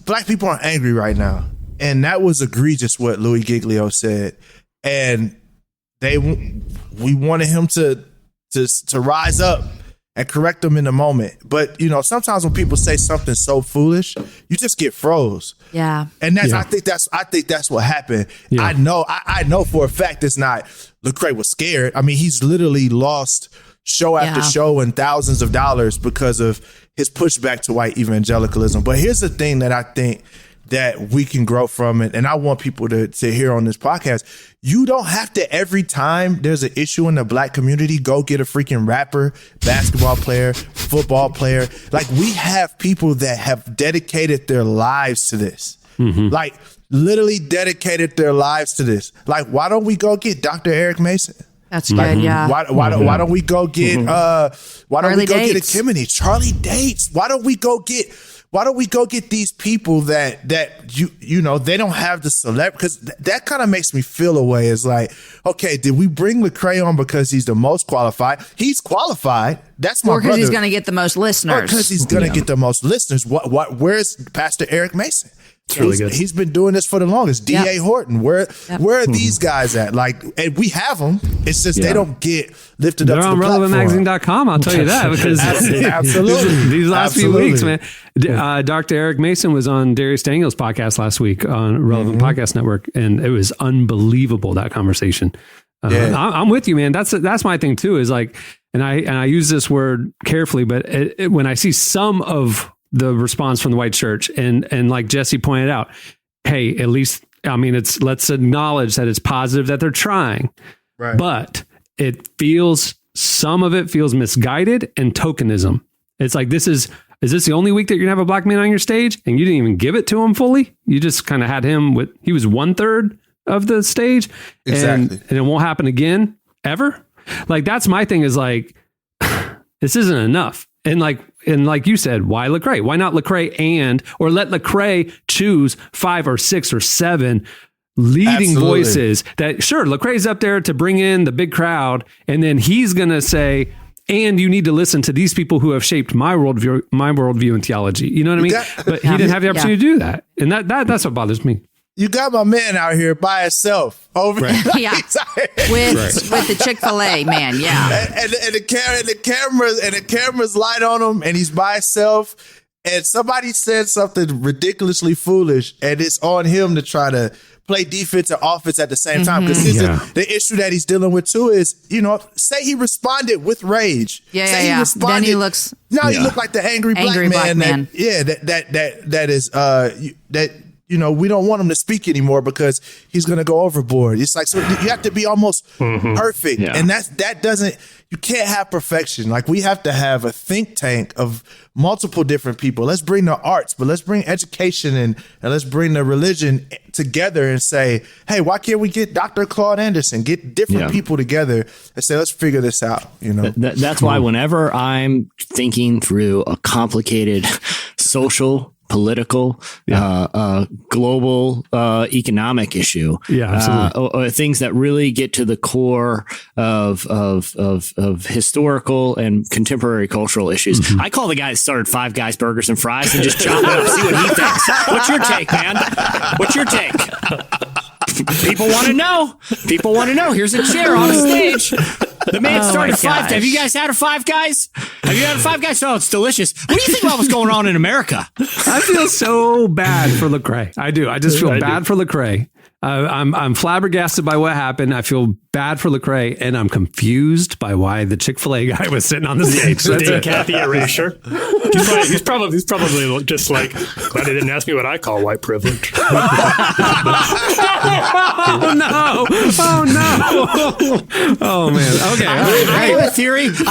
black people aren't angry right now. And that was egregious what Louie Giglio said. And we wanted him to rise up and correct them in the moment. But, you know, sometimes when people say something so foolish, you just get froze. Yeah. And I think that's what happened. Yeah. I know for a fact it's not Lecrae was scared. I mean, he's literally lost show after show and thousands of dollars because of his pushback to white evangelicalism. But here's the thing that I think that we can grow from it, and I want people to hear on this podcast. You don't have to, every time there's an issue in the black community, go get a freaking rapper, basketball player, football player. Like, we have people that have dedicated their lives to this. Mm-hmm. Like, literally dedicated their lives to this. Like, why don't we go get Dr. Eric Mason? That's good, yeah. Why don't we go get get a Kimony, Charlie Dates? Why don't we go get these people that you know, they don't have the celebrity, because that kind of makes me feel a way. It's like, okay, did we bring Lecrae on because he's the most qualified? He's qualified. That's my brother. Or because he's going to get the most listeners. Or because he's going to get the most listeners. Where's Pastor Eric Mason? Really good. He's been doing this for the longest. D.A. Horton. Where are these guys at? Like, and we have them. It's just they don't get lifted up to the platform. They're on relevantmagazine.com, I'll tell you that. Because absolutely. These last few weeks, man. Dr. Eric Mason was on Darius Daniels' podcast last week on Relevant Podcast Network, and it was unbelievable, that conversation. I'm with you, man. That's my thing too, is like, and I use this word carefully, but when I see some of the response from the white church, and like Jesse pointed out, hey, at least, I mean, let's acknowledge that it's positive that they're trying, right? But some of it feels misguided and tokenism. It's like, is this the only week that you're gonna have a black man on your stage and you didn't even give it to him fully? You just kind of had him he was 1/3 of the stage, exactly, and it won't happen again ever. Like, that's my thing, is like, this isn't enough. And like you said, why Lecrae? Why not Lecrae or let Lecrae choose 5 or 6 or 7 leading voices that, sure, Lecrae's up there to bring in the big crowd, and then he's going to say, and you need to listen to these people who have shaped my worldview and theology. You know what I mean? But he didn't have the opportunity to do that. And that's what bothers me. You got my man out here by himself over with the Chick-fil-A man, and the cameras light on him, and he's by himself, and somebody said something ridiculously foolish, and it's on him to try to play defense and offense at the same time, because the issue that he's dealing with too is, you know, say he responded with rage. He responded, then he looks. Now he looked like the angry black man. That you know, we don't want him to speak anymore because he's going to go overboard. It's like, so you have to be almost perfect. Yeah. And that doesn't, you can't have perfection. Like, we have to have a think tank of multiple different people. Let's bring the arts, but let's bring education and let's bring the religion together and say, hey, why can't we get Dr. Claude Anderson, get different people together and say, let's figure this out. You know, that's why whenever I'm thinking through a complicated social, political, global, economic issue. Yeah, absolutely. Or things that really get to the core of historical and contemporary cultural issues. Mm-hmm. I call the guy that started Five Guys Burgers and Fries and just chop it up, see what he thinks. What's your take, man? What's your take? People want to know. Here's a chair on the stage. The man started Five. Have you guys had a Five Guys? Have you had a Five Guys? Oh, it's delicious. What do you think about what's going on in America? I feel so bad for Lecrae. I do. I just feel bad for Lecrae. I'm flabbergasted by what happened. I feel bad for Lecrae, and I'm confused by why the Chick-fil-A guy was sitting on the stage. Dave Cathy erasure. He's probably just like, glad they didn't ask me what I call white privilege. Oh no! Oh man! Okay. I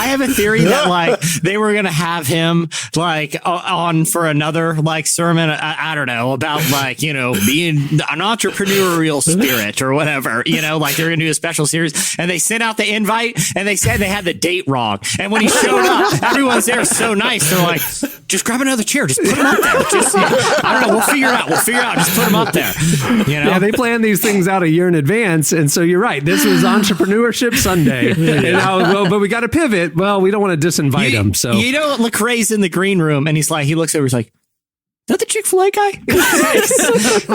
have a theory. That like they were gonna have him like on for another like sermon. I don't know, about like, you know, being an entrepreneurial spirit or whatever. You know, like they're gonna do a special series, and they sent out the invite, and they said they had the date wrong. And when he showed up, everyone's there so nice. They're like, just grab another chair, just put him up there. I don't know, we'll figure it out. Just put him up there. You know? Yeah, they plan these things out a year in advance, and so you're right. This was Entrepreneurship Sunday, but we got to pivot. Well, we don't want to disinvite him. So you know, Lecrae's in the green room, and he looks over, he's like, that the Chick-fil-A guy?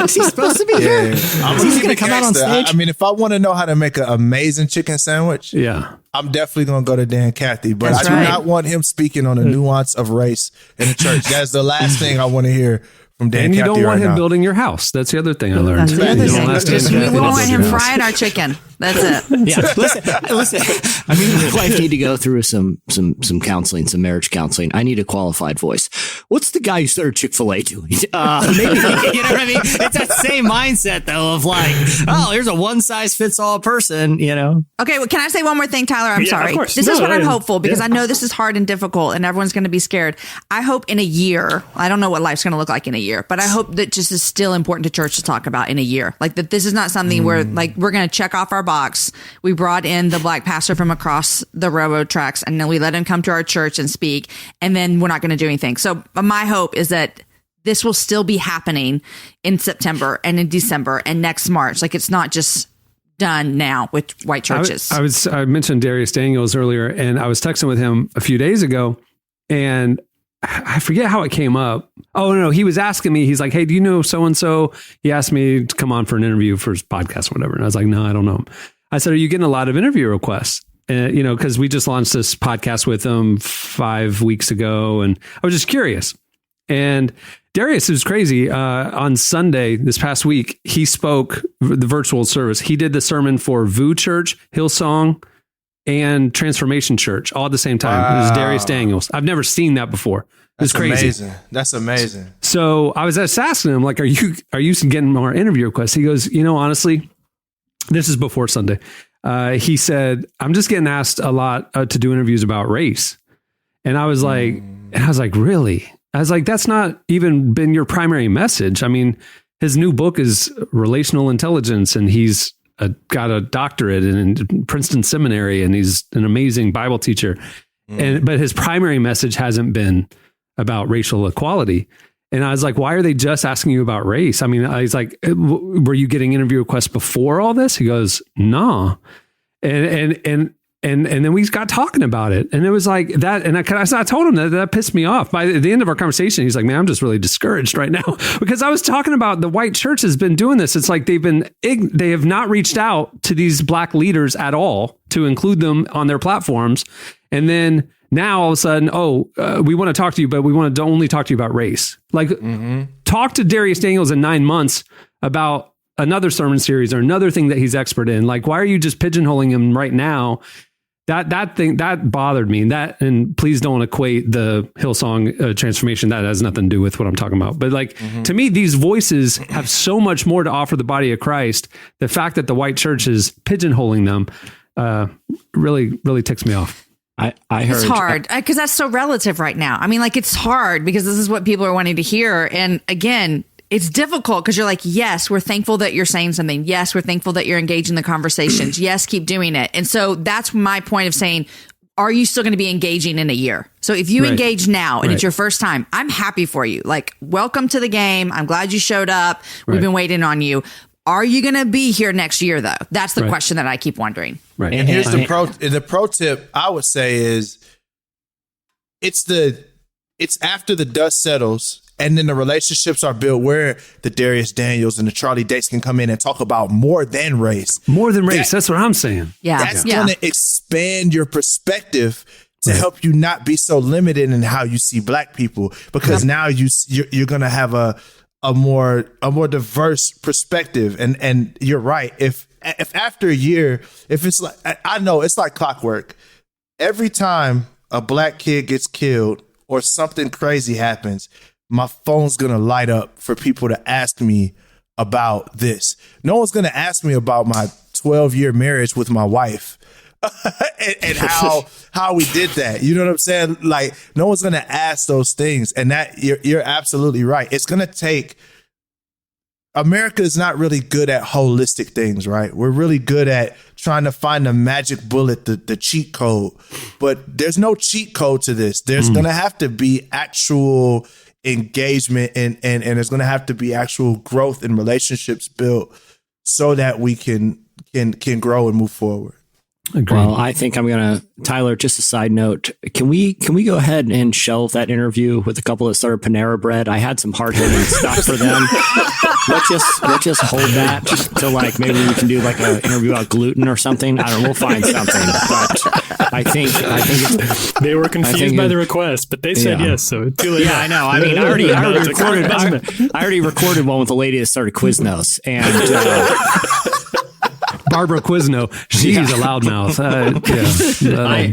Is he supposed to be here? He's going to come out on stage? I mean, if I want to know how to make an amazing chicken sandwich, I'm definitely going to go to Dan Cathy. But I do not want him speaking on the nuance of race in the church. That's the last thing I want to hear from Dan and Cathy. You don't want him now. building your house. That's the other thing I learned. That's the other thing. We won't want him frying our chicken. That's it. Yeah. Listen. I mean, my wife need to go through some counseling, some marriage counseling. I need a qualified voice. What's the guy who started Chick-fil-A doing? Maybe, you know what I mean? It's that same mindset though of like, oh, here's a one size fits all person, you know? Okay. Well, can I say one more thing, Tyler? I'm sorry. Of course. This is what I'm hopeful because I know this is hard and difficult and everyone's going to be scared. I hope in a year, I don't know what life's going to look like in a year, but I hope that just is still important to church to talk about in a year. Like that this is not something where like we're going to check off our box. We brought in the black pastor from across the railroad tracks and then we let him come to our church and speak and then we're not going to do anything. So my hope is that this will still be happening in September and in December and next March. Like it's not just done now with white churches. I mentioned Darius Daniels earlier and I was texting with him a few days ago and I forget how it came up. Oh, no, he was asking me, he's like, hey, do you know so-and-so? He asked me to come on for an interview for his podcast or whatever. And I was like, no, I don't know him. I said, are you getting a lot of interview requests? You know, because we just launched this podcast with him 5 weeks ago. And I was just curious. And Darius is crazy. On Sunday, this past week, he spoke the virtual service. He did the sermon for VU Church, Hillsong, and Transformation Church all at the same time. Wow. It was Darius Daniels. I've never seen that before. It's crazy. Amazing. That's amazing. So I was just asking him, like, are you getting more interview requests? He goes, you know, honestly, this is before Sunday. He said, I'm just getting asked a lot to do interviews about race. And I was like, really? I was like, that's not even been your primary message. I mean, his new book is Relational Intelligence, and he's got a doctorate in Princeton Seminary, and he's an amazing Bible teacher. But his primary message hasn't been about racial equality. And I was like, why are they just asking you about race? I mean, I was like, were you getting interview requests before all this? He goes, no. And then we got talking about it, and it was like that. And I told him that pissed me off. By the end of our conversation, he's like, man, I'm just really discouraged right now because I was talking about the white church has been doing this. It's like they have not reached out to these black leaders at all to include them on their platforms. And then now all of a sudden, we want to talk to you, but we want to only talk to you about race. Like talk to Darius Daniels in 9 months about another sermon series or another thing that he's expert in. Like, why are you just pigeonholing him right now? That thing that bothered me. And please don't equate the Hillsong transformation. That has nothing to do with what I'm talking about. But like to me, these voices have so much more to offer the body of Christ. The fact that the white church is pigeonholing them really, really ticks me off. I heard it's hard because that's so relative right now. I mean, like it's hard because this is what people are wanting to hear. And again, it's difficult because you're like, yes, we're thankful that you're saying something. Yes, we're thankful that you're engaged in the conversations. Yes, keep doing it. And so that's my point of saying, are you still going to be engaging in a year? So if you engage now and it's your first time, I'm happy for you. Like, welcome to the game. I'm glad you showed up. We've been waiting on you. Are you going to be here next year, though? That's the question that I keep wondering. Right. And here's the pro tip I would say is it's after the dust settles and then the relationships are built where the Darius Daniels and the Charlie Dates can come in and talk about more than race. More than race. That's what I'm saying. Yeah. That's going to expand your perspective to help you not be so limited in how you see black people, because now you're going to have a more diverse perspective. And you're right. If after a year, if it's like, I know it's like clockwork. Every time a black kid gets killed or something crazy happens, my phone's going to light up for people to ask me about this. No one's going to ask me about my 12-year marriage with my wife and how we did that. You know what I'm saying? Like, no one's going to ask those things. And that you're absolutely right. It's going to take. America is not really good at holistic things, right? We're really good at trying to find the magic bullet, the cheat code. But there's no cheat code to this. There's going to have to be actual engagement and there's going to have to be actual growth and relationships built so that we can grow and move forward. Agreed. Well, I think I'm going to, Tyler, just a side note. Can we go ahead and shelve that interview with a couple that started Panera Bread? I had some hard hitting stuff for them. Let's just hold that to like, maybe we can do like an interview about gluten or something. I don't know. We'll find something, but I think it's, they were confused by the request, but they said yes. So too late. Yeah, I know. I mean, I already recorded one with a lady that started Quiznos, and Barbara Quizno, she's a loudmouth.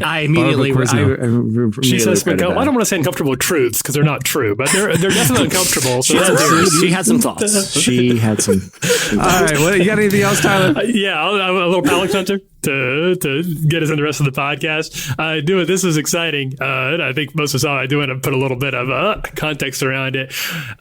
I immediately. She says, I don't want to say uncomfortable truths because they're not true, but they're definitely uncomfortable. So she had some thoughts. She had some. All right, what, you got anything else, Tyler? I'm a little palate cleanser to get us in the rest of the podcast. I do it. This is exciting. And I think most of us saw. I do want to put a little bit of context around it.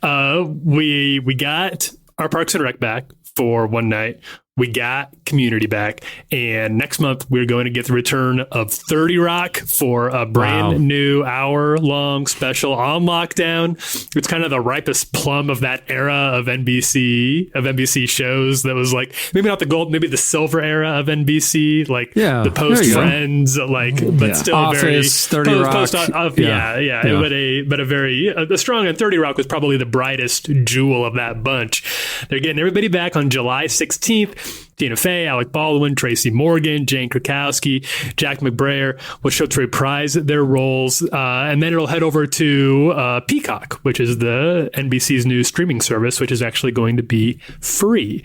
We got our Parks and Rec back for one night. We got Community back, and next month we're going to get the return of 30 Rock for a brand new hour-long special on lockdown. It's kind of the ripest plum of that era of NBC shows that was like maybe not the gold, maybe the silver era of NBC, like the post Friends, but still Office, very 30 Rock. But a very strong, and 30 Rock was probably the brightest jewel of that bunch. They're getting everybody back on July 16th. Tina Fey, Alec Baldwin, Tracy Morgan, Jane Krakowski, Jack McBrayer will show to reprise their roles. And then it'll head over to Peacock, which is the NBC's new streaming service, which is actually going to be free.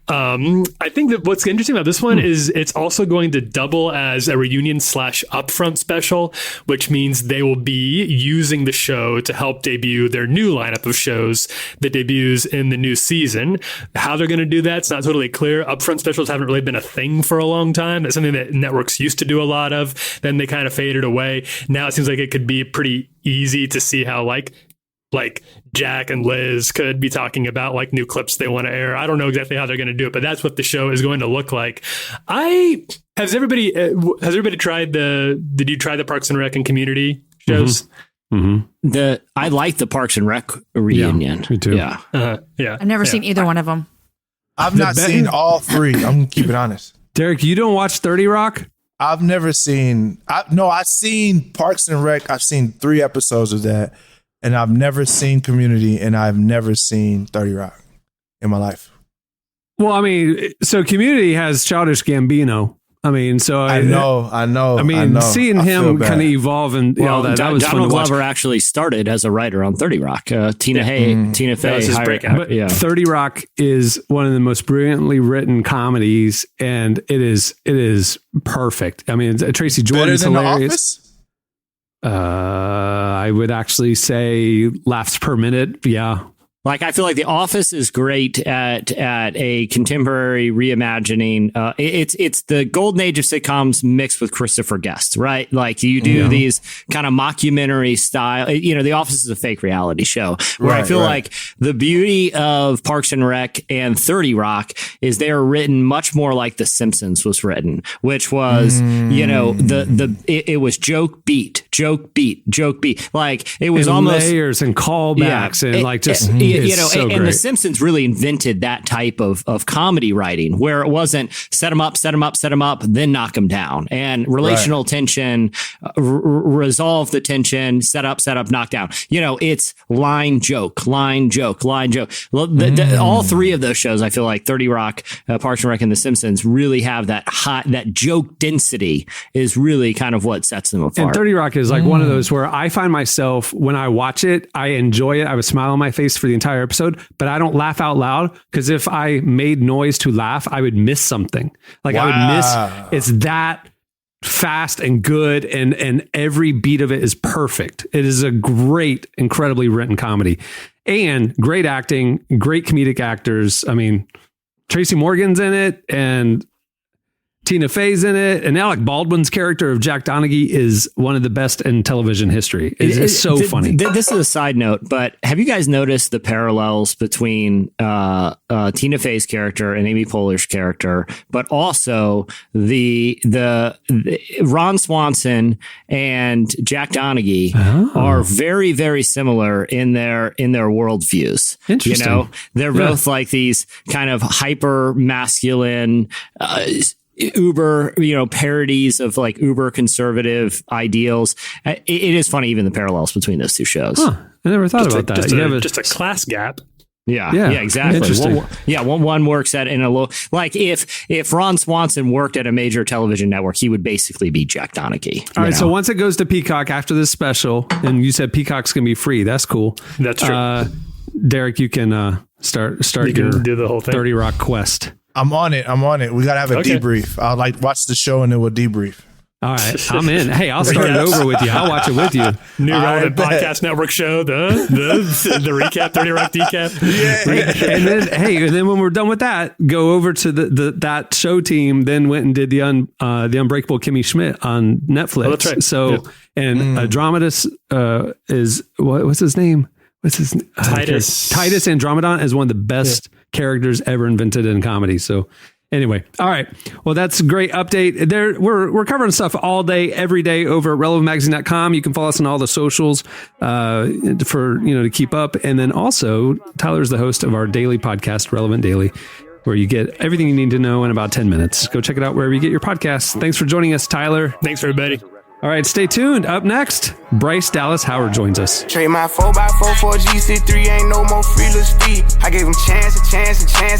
I think that what's interesting about this one is it's also going to double as a reunion / upfront special, which means they will be using the show to help debut their new lineup of shows that debuts in the new season. How they're going to do that, it's not totally clear. Upfront specials haven't really been a thing for a long time. That's something that networks used to do a lot of. Then they kind of faded away. Now it seems like it could be pretty easy to see how like Jack and Liz could be talking about like new clips they want to air. I don't know exactly how they're going to do it, but that's what the show is going to look like. Has everybody tried did you try the Parks and Rec and Community shows? Mm-hmm. I like the Parks and Rec reunion. Yeah, me too. Yeah. I've never seen either one of them. I've not seen all three. I'm going to keep it honest. Derek, you don't watch 30 Rock? I've never seen... I've seen Parks and Rec. I've seen 3 episodes of that. And I've never seen Community. And I've never seen 30 Rock in my life. Well, I mean, so Community has Childish Gambino. I mean, so I know. I mean, seeing him kind of evolve and all that was fun to watch. Glover actually started as a writer on 30 Rock. Tina Fey, his breakout. 30 Rock is one of the most brilliantly written comedies, and it is perfect. I mean, Tracy Jordan's hilarious. I would actually say laughs per minute. Yeah. Like, I feel like The Office is great at a contemporary reimagining. It's the golden age of sitcoms mixed with Christopher Guest, right? Like, you do these kind of mockumentary style. You know, The Office is a fake reality show where I feel like the beauty of Parks and Rec and 30 Rock is they are written much more like The Simpsons was written, which was, you know, it was joke beat. Like, it was almost layers and callbacks and like just. You know, and The Simpsons really invented that type of comedy writing where it wasn't set them up, then knock them down, and relational tension, resolve the tension, set up, knock down. You know, it's line joke. Well, all 3 of those shows, I feel like 30 Rock, Parks and Rec, and The Simpsons really have that joke density is really kind of what sets them apart. And 30 Rock is like one of those where I find myself when I watch it, I enjoy it. I have a smile on my face for the entire episode, but I don't laugh out loud because if I made noise to laugh, I would miss something. Like I would miss. It's that fast and good, and every beat of it is perfect. It is a great, incredibly written comedy, and great acting, great comedic actors. I mean, Tracy Morgan's in it, and Tina Fey's in it, and Alec Baldwin's character of Jack Donaghy is one of the best in television history. It's so funny. This is a side note, but have you guys noticed the parallels between Tina Fey's character and Amy Poehler's character, but also the Ron Swanson and Jack Donaghy are very, very similar in their worldviews. Interesting. You know, they're both like these kind of hyper masculine. uber, parodies of like uber conservative ideals. It is funny, even the parallels between those two shows. Huh. I never thought about that. Just a class gap. Yeah, exactly. Interesting. One works at in a little, like if Ron Swanson worked at a major television network, he would basically be Jack Donaghy. All right, so once it goes to Peacock after this special, and you said Peacock's going to be free, that's cool. That's true. Derek, you can start you your can do the whole thing. 30 Rock quest. I'm on it. We got to have a debrief. I'll watch the show and then we'll debrief. All right, I'm in. Hey, I'll start it over with you. I'll watch it with you. New Relevant Podcast Network show, the recap, 30 Rock decap. Yeah. And then when we're done with that, go over to that show team. Then went and did the Unbreakable Kimmy Schmidt on Netflix. Oh, that's right. So and Dramatist is what's his name? Titus Andromedon is one of the best characters ever invented in comedy. So. Anyway, all right. Well, that's a great update. We're covering stuff all day, every day over at relevantmagazine.com. You can follow us on all the socials to keep up. And then also, Tyler's the host of our daily podcast, Relevant Daily, where you get everything you need to know in about 10 minutes. Go check it out wherever you get your podcasts. Thanks for joining us, Tyler. Thanks, everybody. All right, stay tuned. Up next, Bryce Dallas Howard joins us. Trade my 4x4 for GC3, ain't no more free little speed. I gave him chance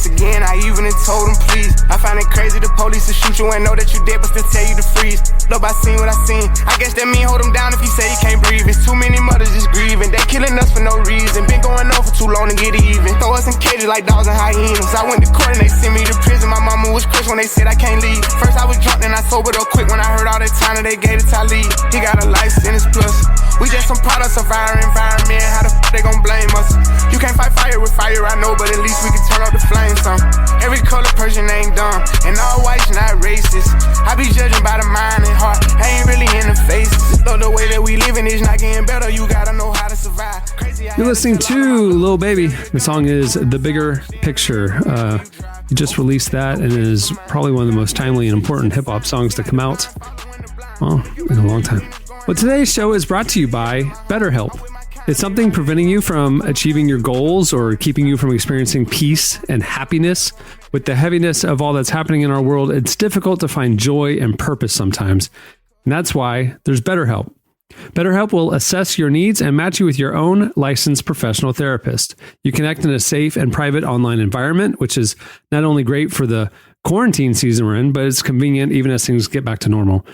again. I even told him please. I find it crazy the police will shoot you and know that you dead but still tell you to freeze. Look, I seen what I seen. I guess that mean hold him down if he say he can't breathe. It's too many mothers just grieving. They killing us for no reason. Been going on for too long to get even. Throw us in cages like dogs and hyenas. I went to court and they sent me to prison. My mama was crushed when they said I can't leave. First I was drunk, then I sobered up quick when I heard all that time that they gave to Tyler. He got a life sentence plus. We just some products of our environment. How the f they gon' blame us? You can't fight fire with fire, I know, but at least we can turn up the flames some. Every color person ain't dumb, and all whites not racist. I be judging by the mind and heart, I ain't really in the faces. Though the way that we living is not getting better, you gotta know how to survive. Crazy. You're listening to Lil Baby. The song is The Bigger Picture. He just released that and is probably one of the most timely and important hip-hop songs to come out in a long time. Well, today's show is brought to you by BetterHelp. It's something preventing you from achieving your goals or keeping you from experiencing peace and happiness. With the heaviness of all that's happening in our world, it's difficult to find joy and purpose sometimes. And that's why there's BetterHelp. BetterHelp will assess your needs and match you with your own licensed professional therapist. You connect in a safe and private online environment, which is not only great for the quarantine season we're in, but it's convenient even as things get back to normal.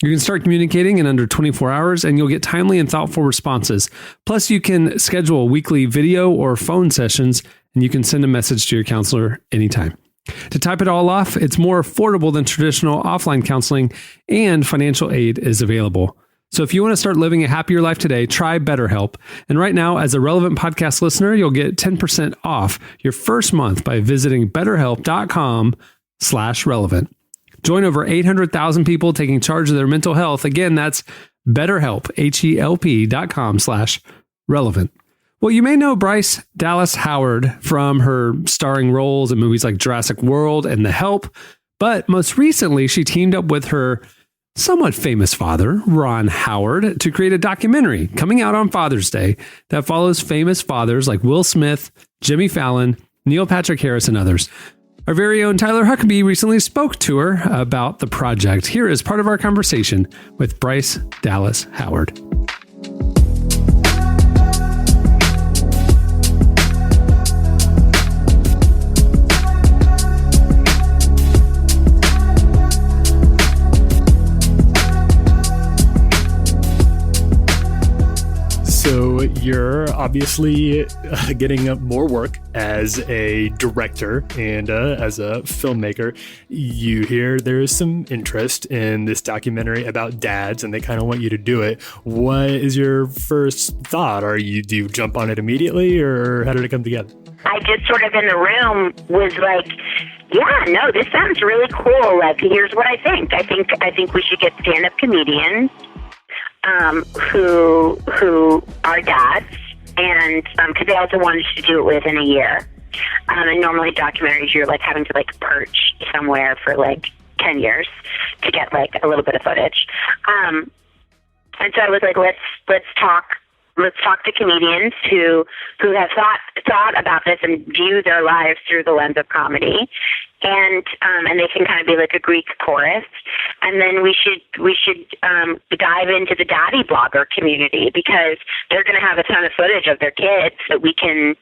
You can start communicating in under 24 hours and you'll get timely and thoughtful responses. Plus, you can schedule weekly video or phone sessions and you can send a message to your counselor anytime. To top it all off, it's more affordable than traditional offline counseling and financial aid is available. So if you want to start living a happier life today, try BetterHelp. And right now, as a Relevant Podcast listener, you'll get 10% off your first month by visiting betterhelp.com/relevant. Join over 800,000 people taking charge of their mental health. Again, that's BetterHelp, HELP.com/relevant. Well, you may know Bryce Dallas Howard from her starring roles in movies like Jurassic World and The Help. But most recently, she teamed up with her somewhat famous father, Ron Howard, to create a documentary coming out on Father's Day that follows famous fathers like Will Smith, Jimmy Fallon, Neil Patrick Harris, and others. Our very own Tyler Huckabee recently spoke to her about the project. Here is part of our conversation with Bryce Dallas Howard. So you're obviously getting up more work as a director and as a filmmaker. You hear there's some interest in this documentary about dads and they kind of want you to do it. What is your first thought? Do you jump on it immediately or how did it come together? I just sort of in the room was like, yeah, no, this sounds really cool. Like, here's what I think. I think we should get stand-up comedians who are dads, and because they also wanted to do it within a year. And normally documentaries, you're like having to like perch somewhere for like 10 years to get like a little bit of footage. And so I was like, let's talk to comedians who have thought about this and view their lives through the lens of comedy, and they can kind of be like a Greek chorus. And then we should dive into the daddy blogger community, because they're going to have a ton of footage of their kids that we can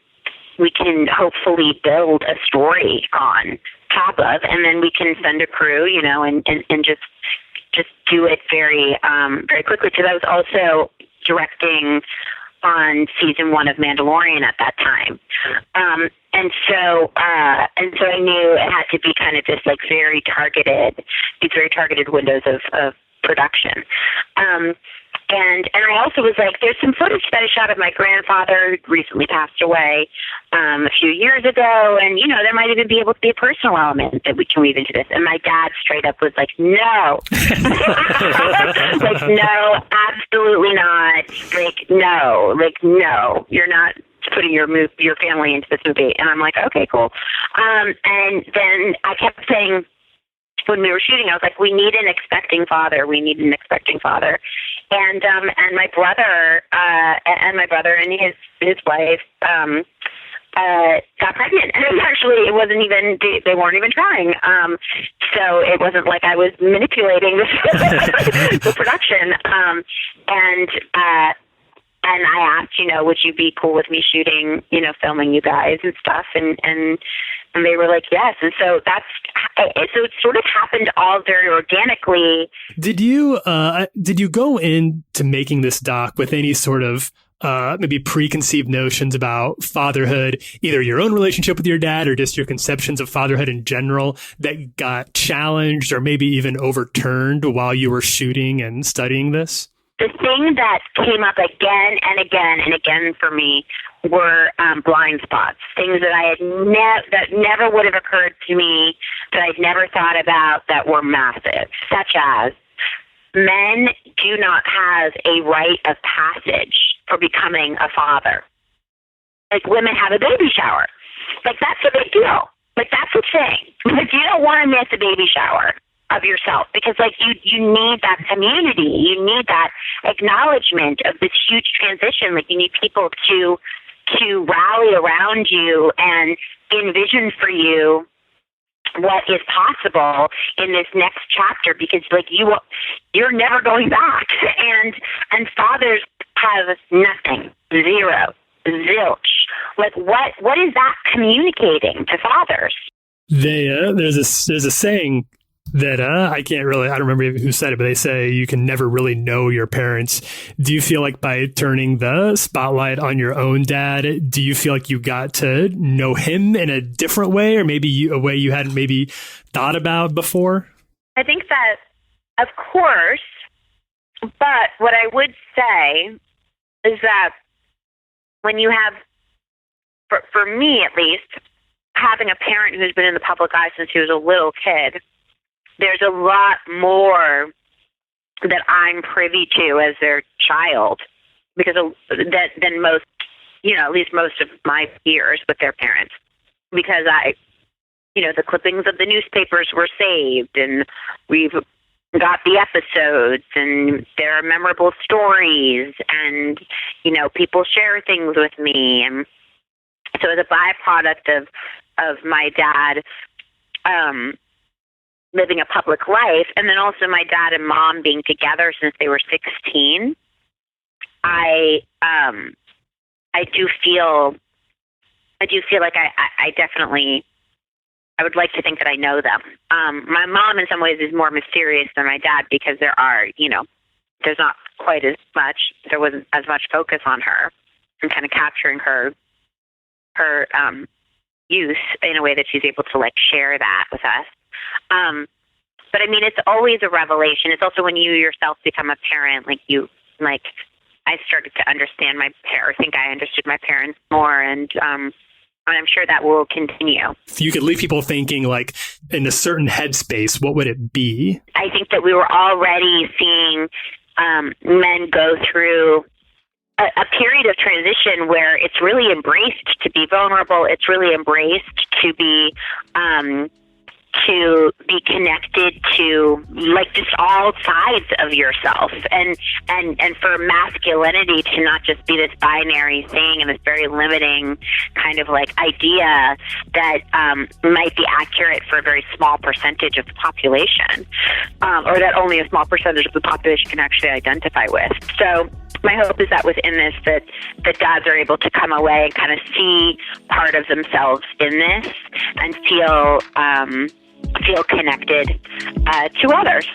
hopefully build a story on top of, and then we can send a crew, and just do it very very quickly. Because I was also directing on season 1 of Mandalorian at that time. And so I knew it had to be kind of this like these very targeted windows of production. And I also was like, there's some footage that I shot of my grandfather who recently passed away a few years ago, and there might even be able to be a personal element that we can weave into this. And my dad straight up was like, no, like no, absolutely not, no, you're not putting your family into this movie. And I'm like, okay, cool. And then I kept saying, when we were shooting, I was like, we need an expecting father. And my brother and his wife got pregnant. And it wasn't even, they weren't even trying. So it wasn't like I was manipulating the production. And I asked, would you be cool with me shooting, filming you guys and stuff? And they were like, yes. And so it sort of happened all very organically. Did you go into making this doc with any sort of maybe preconceived notions about fatherhood, either your own relationship with your dad or just your conceptions of fatherhood in general, that got challenged or maybe even overturned while you were shooting and studying this? The thing that came up again and again and again for me were blind spots, things that I had that never would have occurred to me, that I'd never thought about, that were massive, such as men do not have a rite of passage for becoming a father. Like, women have a baby shower. Like, that's a big deal. Like, that's a thing. Like, you don't want to miss a baby shower of yourself, because like you need that community, you need that acknowledgement of this huge transition. Like, you need people to rally around you and envision for you what is possible in this next chapter, because like you're never going back. And fathers have nothing, zero, zilch. Like, what is that communicating to fathers? There's a saying that I don't remember who said it, but they say you can never really know your parents. Do you feel like by turning the spotlight on your own dad, do you feel like you got to know him in a different way, or maybe a way you hadn't maybe thought about before? I think that, of course, but what I would say is that when you have, for me at least, having a parent who's been in the public eye since he was a little kid, there's a lot more that I'm privy to as their child, because than most, at least most of my peers with their parents, because the clippings of the newspapers were saved, and we've got the episodes, and there are memorable stories, and people share things with me, and so as a byproduct of my dad living a public life, and then also my dad and mom being together since they were 16, I do feel like I definitely, I would like to think that I know them. My mom in some ways is more mysterious than my dad, because there wasn't as much focus on her and kind of capturing her youth in a way that she's able to like share that with us. But I mean, it's always a revelation. It's also when you yourself become a parent, I started to understand think I understood my parents more, and I'm sure that will continue. If you could leave people thinking like in a certain headspace, what would it be? I think that we were already seeing men go through a period of transition where it's really embraced to be vulnerable. It's really embraced to be to be connected to like just all sides of yourself, and for masculinity to not just be this binary thing and this very limiting kind of like idea that might be accurate for a very small percentage of the population, or that only a small percentage of the population can actually identify with. So my hope is that within this, that dads are able to come away and kind of see part of themselves in this and feel connected to others.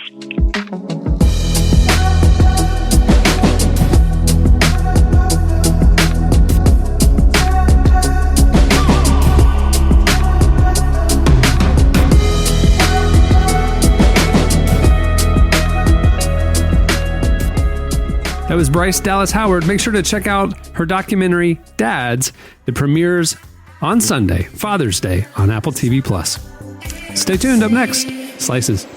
That was Bryce Dallas Howard. Make sure to check out her documentary, Dads. It premieres on Sunday, Father's Day, on Apple TV+. Stay tuned. Up next, Slices.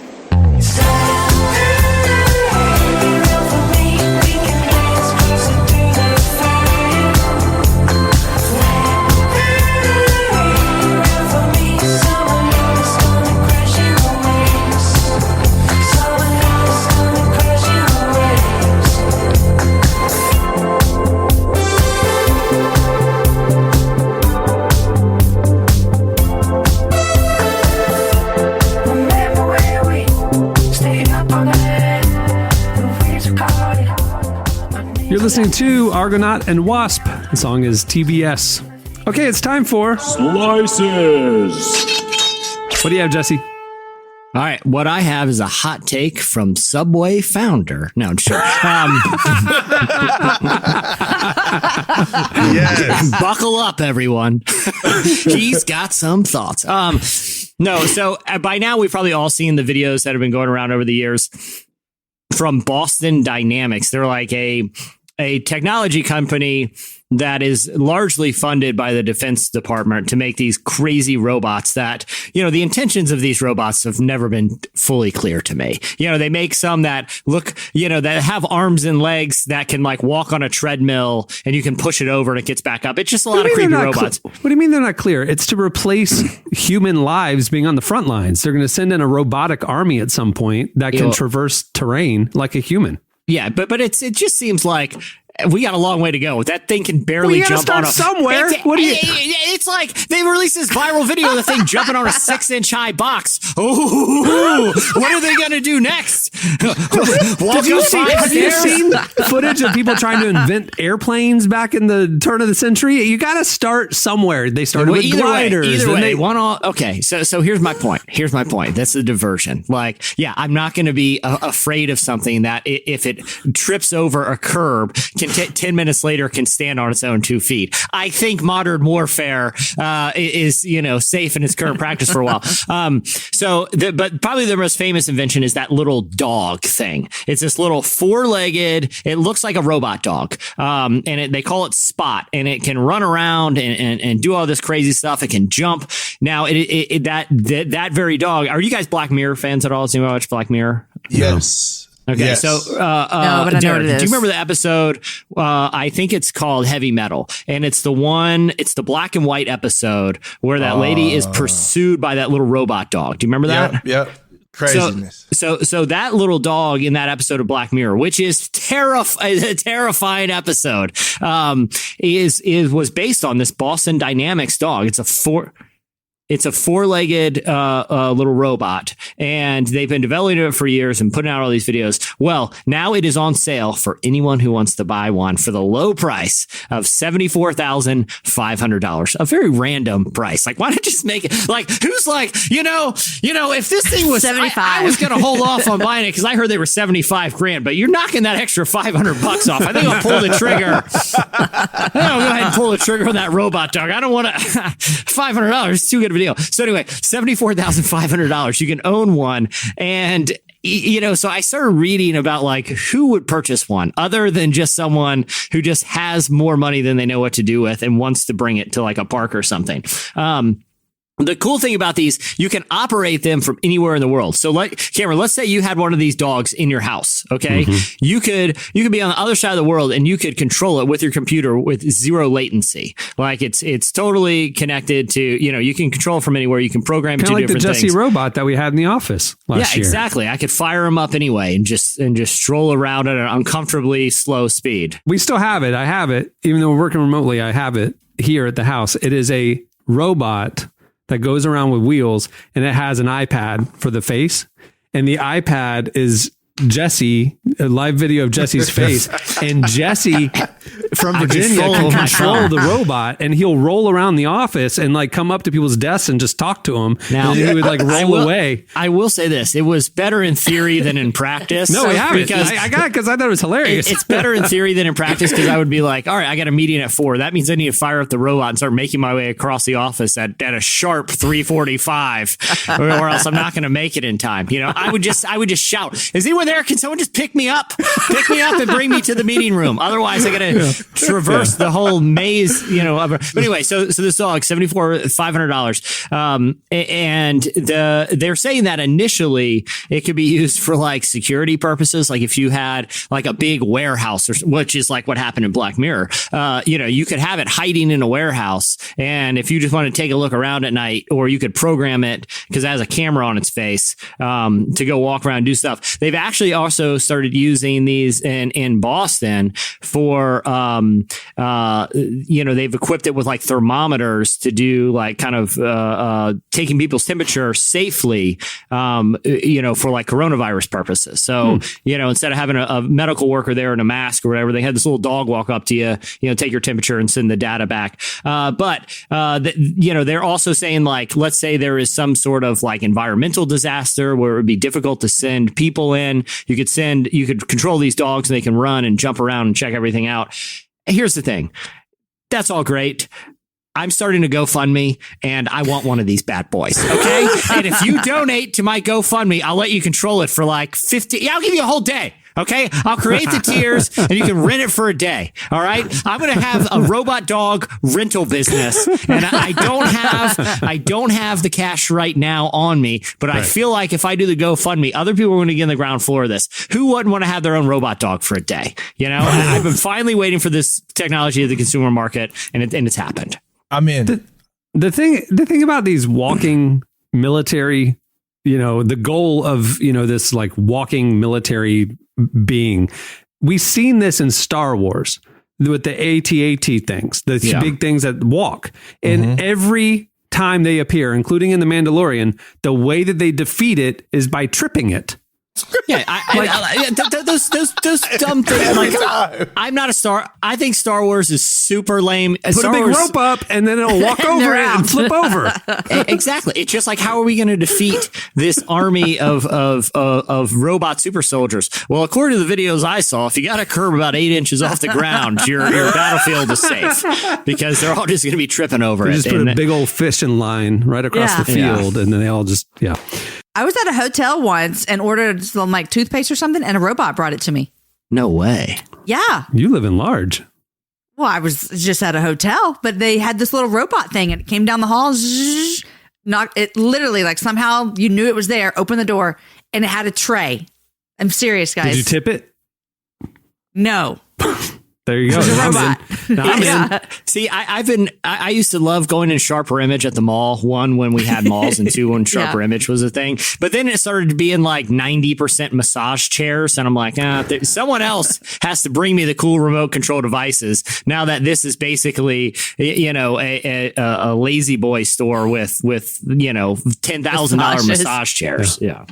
You're listening to Argonaut and Wasp. The song is TBS. Okay, it's time for Slices. What do you have, Jesse? All right, what I have is a hot take from Subway founder. No, I'm sure. Yes. Buckle up, everyone. He's got some thoughts. No, so by now we've probably all seen the videos that have been going around over the years from Boston Dynamics. They're like a technology company that is largely funded by the Defense Department to make these crazy robots that, the intentions of these robots have never been fully clear to me. They make some that look, that have arms and legs that can like walk on a treadmill and you can push it over and it gets back up. It's just a lot of creepy robots. What do you mean they're not clear? It's to replace human lives being on the front lines. They're going to send in a robotic army at some point that can traverse terrain like a human. Yeah, but it just seems like we got a long way to go. That thing can barely jump on somewhere. It's like they released this viral video of the thing jumping on a 6-inch high box. Ooh, what are they going to do next? Have you seen footage of people trying to invent airplanes back in the turn of the century? You got to start somewhere. They started with gliders. Okay, so here's my point. That's the diversion. Like, yeah, I'm not going to be afraid of something that if it trips over a curb, 10 minutes later can stand on its own 2 feet. I think modern warfare is safe in its current practice for a while. But probably the most famous invention is that little dog thing. It's this little 4-legged. It looks like a robot dog, and they call it Spot, and it can run around and do all this crazy stuff. It can jump. Now that very dog. Are you guys Black Mirror fans at all? Do you watch Black Mirror? Yes. Okay, yes. So but I know Derek, what it is. do you remember the episode? I think it's called Heavy Metal, and it's the black and white episode where that lady is pursued by that little robot dog. Do you remember that? Yep. Craziness. So that little dog in that episode of Black Mirror, which is a terrifying episode, was based on this Boston Dynamics dog. It's a 4-legged little robot, and they've been developing it for years and putting out all these videos. Well, now it is on sale for anyone who wants to buy one for the low price of $74,500. A very random price. Like, why not just make it like, who's like, if this thing was 75, I was going to hold off on buying it because I heard they were $75,000, but you're knocking that extra $500 off. I think I'll pull the trigger. I'll go ahead and pull the trigger on that robot dog. I don't want to $500. It's too good of a deal. So anyway, $74,500. You can own one. And, so I started reading about like who would purchase one other than just someone who just has more money than they know what to do with and wants to bring it to like a park or something. The cool thing about these, you can operate them from anywhere in the world. So like Cameron, let's say you had one of these dogs in your house. Okay. You could be on the other side of the world and you could control it with your computer with zero latency. Like it's totally connected to, you can control it from anywhere. You can program it to like different the Jesse things. robot that we had in the office last year. Exactly. I could fire him up anyway and just stroll around at an uncomfortably slow speed. We still have it. I have it. Even though we're working remotely, I have it here at the house. It is a robot that goes around with wheels, and it has an iPad for the face, and the iPad is Jesse, a live video of Jesse's face, and Jesse from Virginia can control the robot, and he'll roll around the office and like come up to people's desks and just talk to them. Now, and he would like roll away. I will say this: it was better in theory than in practice. No, we haven't. I got it because I thought it was hilarious. It's better in theory than in practice because I would be like, all right, I got a meeting at 4. That means I need to fire up the robot and start making my way across the office at a sharp 3:45, or else I'm not going to make it in time. I would just shout, "Is anyone there? Can someone just pick me up and bring me to the meeting room? Otherwise, I got to traverse the whole maze." But anyway, so this dog, $500, and they're saying that initially it could be used for like security purposes, like if you had like a big warehouse, which is like what happened in Black Mirror. You could have it hiding in a warehouse, and if you just want to take a look around at night, or you could program it because it has a camera on its face to go walk around and do stuff. They've actually also started using these in Boston for, they've equipped it with like thermometers to do like kind of taking people's temperature safely, for like coronavirus purposes. So, instead of having a medical worker there in a mask or whatever, they had this little dog walk up to you, take your temperature and send the data back. They're also saying like, let's say there is some sort of like environmental disaster where it would be difficult to send people in. You could control these dogs and they can run and jump around and check everything out. Here's the thing. That's all great. I'm starting to GoFundMe and I want one of these bad boys. Okay. And if you donate to my GoFundMe, I'll let you control it for like 50. Yeah, I'll give you a whole day. Okay. I'll create the tiers and you can rent it for a day. All right. I'm going to have a robot dog rental business, and I don't have the cash right now on me, but I feel like if I do the GoFundMe, other people are going to get on the ground floor of this. Who wouldn't want to have their own robot dog for a day? I've been finally waiting for this technology of the consumer market, and it's happened. I'm in. The thing about these walking military, the goal of, this like walking military being, we've seen this in Star Wars with the AT-AT things, the big things that walk. And every time they appear, including in The Mandalorian, the way that they defeat it is by tripping it. Yeah, those dumb things. Like, I'm not a Star. I think Star Wars is super lame. Put a big rope up, and then it'll walk over it and flip over. Exactly. It's just like, how are we going to defeat this army of robot super soldiers? Well, according to the videos I saw, if you got a curb about 8 inches off the ground, your battlefield is safe because they're all just going to be tripping over it. Just put a big old fishing line right across the field, and then they all just I was at a hotel once and ordered some like toothpaste or something, and a robot brought it to me. No way. Yeah. You live in large. Well, I was just at a hotel, but they had this little robot thing, and it came down the hall. Knocked it literally, like somehow you knew it was there. Open the door, and it had a tray. I'm serious, guys. Did you tip it? No. There you go. I'm in. See, I used to love going in Sharper Image at the mall. One, when we had malls, and two, when Sharper Image was a thing. But then it started to be in like 90% massage chairs. And I'm like, someone else has to bring me the cool remote control devices. Now that this is basically, a lazy boy store with $10,000 massage chairs. Yeah.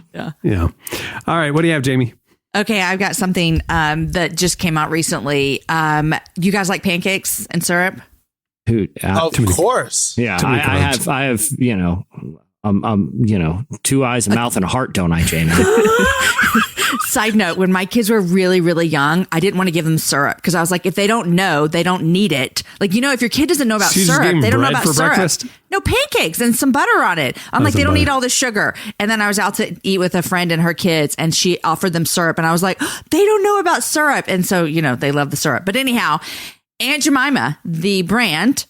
All right. What do you have, Jamie? Okay, I've got something that just came out recently. You guys like pancakes and syrup? Dude, of course. Yeah, I have, two eyes, a mouth, and a heart, don't I, Jamie? Side note, when my kids were really, really young, I didn't want to give them syrup because I was like, if they don't know, they don't need it. Like, if your kid doesn't know about syrup, they don't know about syrup. Breakfast? No, pancakes and some butter on it. I'm like, they don't need all this sugar. And then I was out to eat with a friend and her kids, and she offered them syrup. And I was like, they don't know about syrup. And so, they love the syrup. But anyhow, Aunt Jemima, the brand,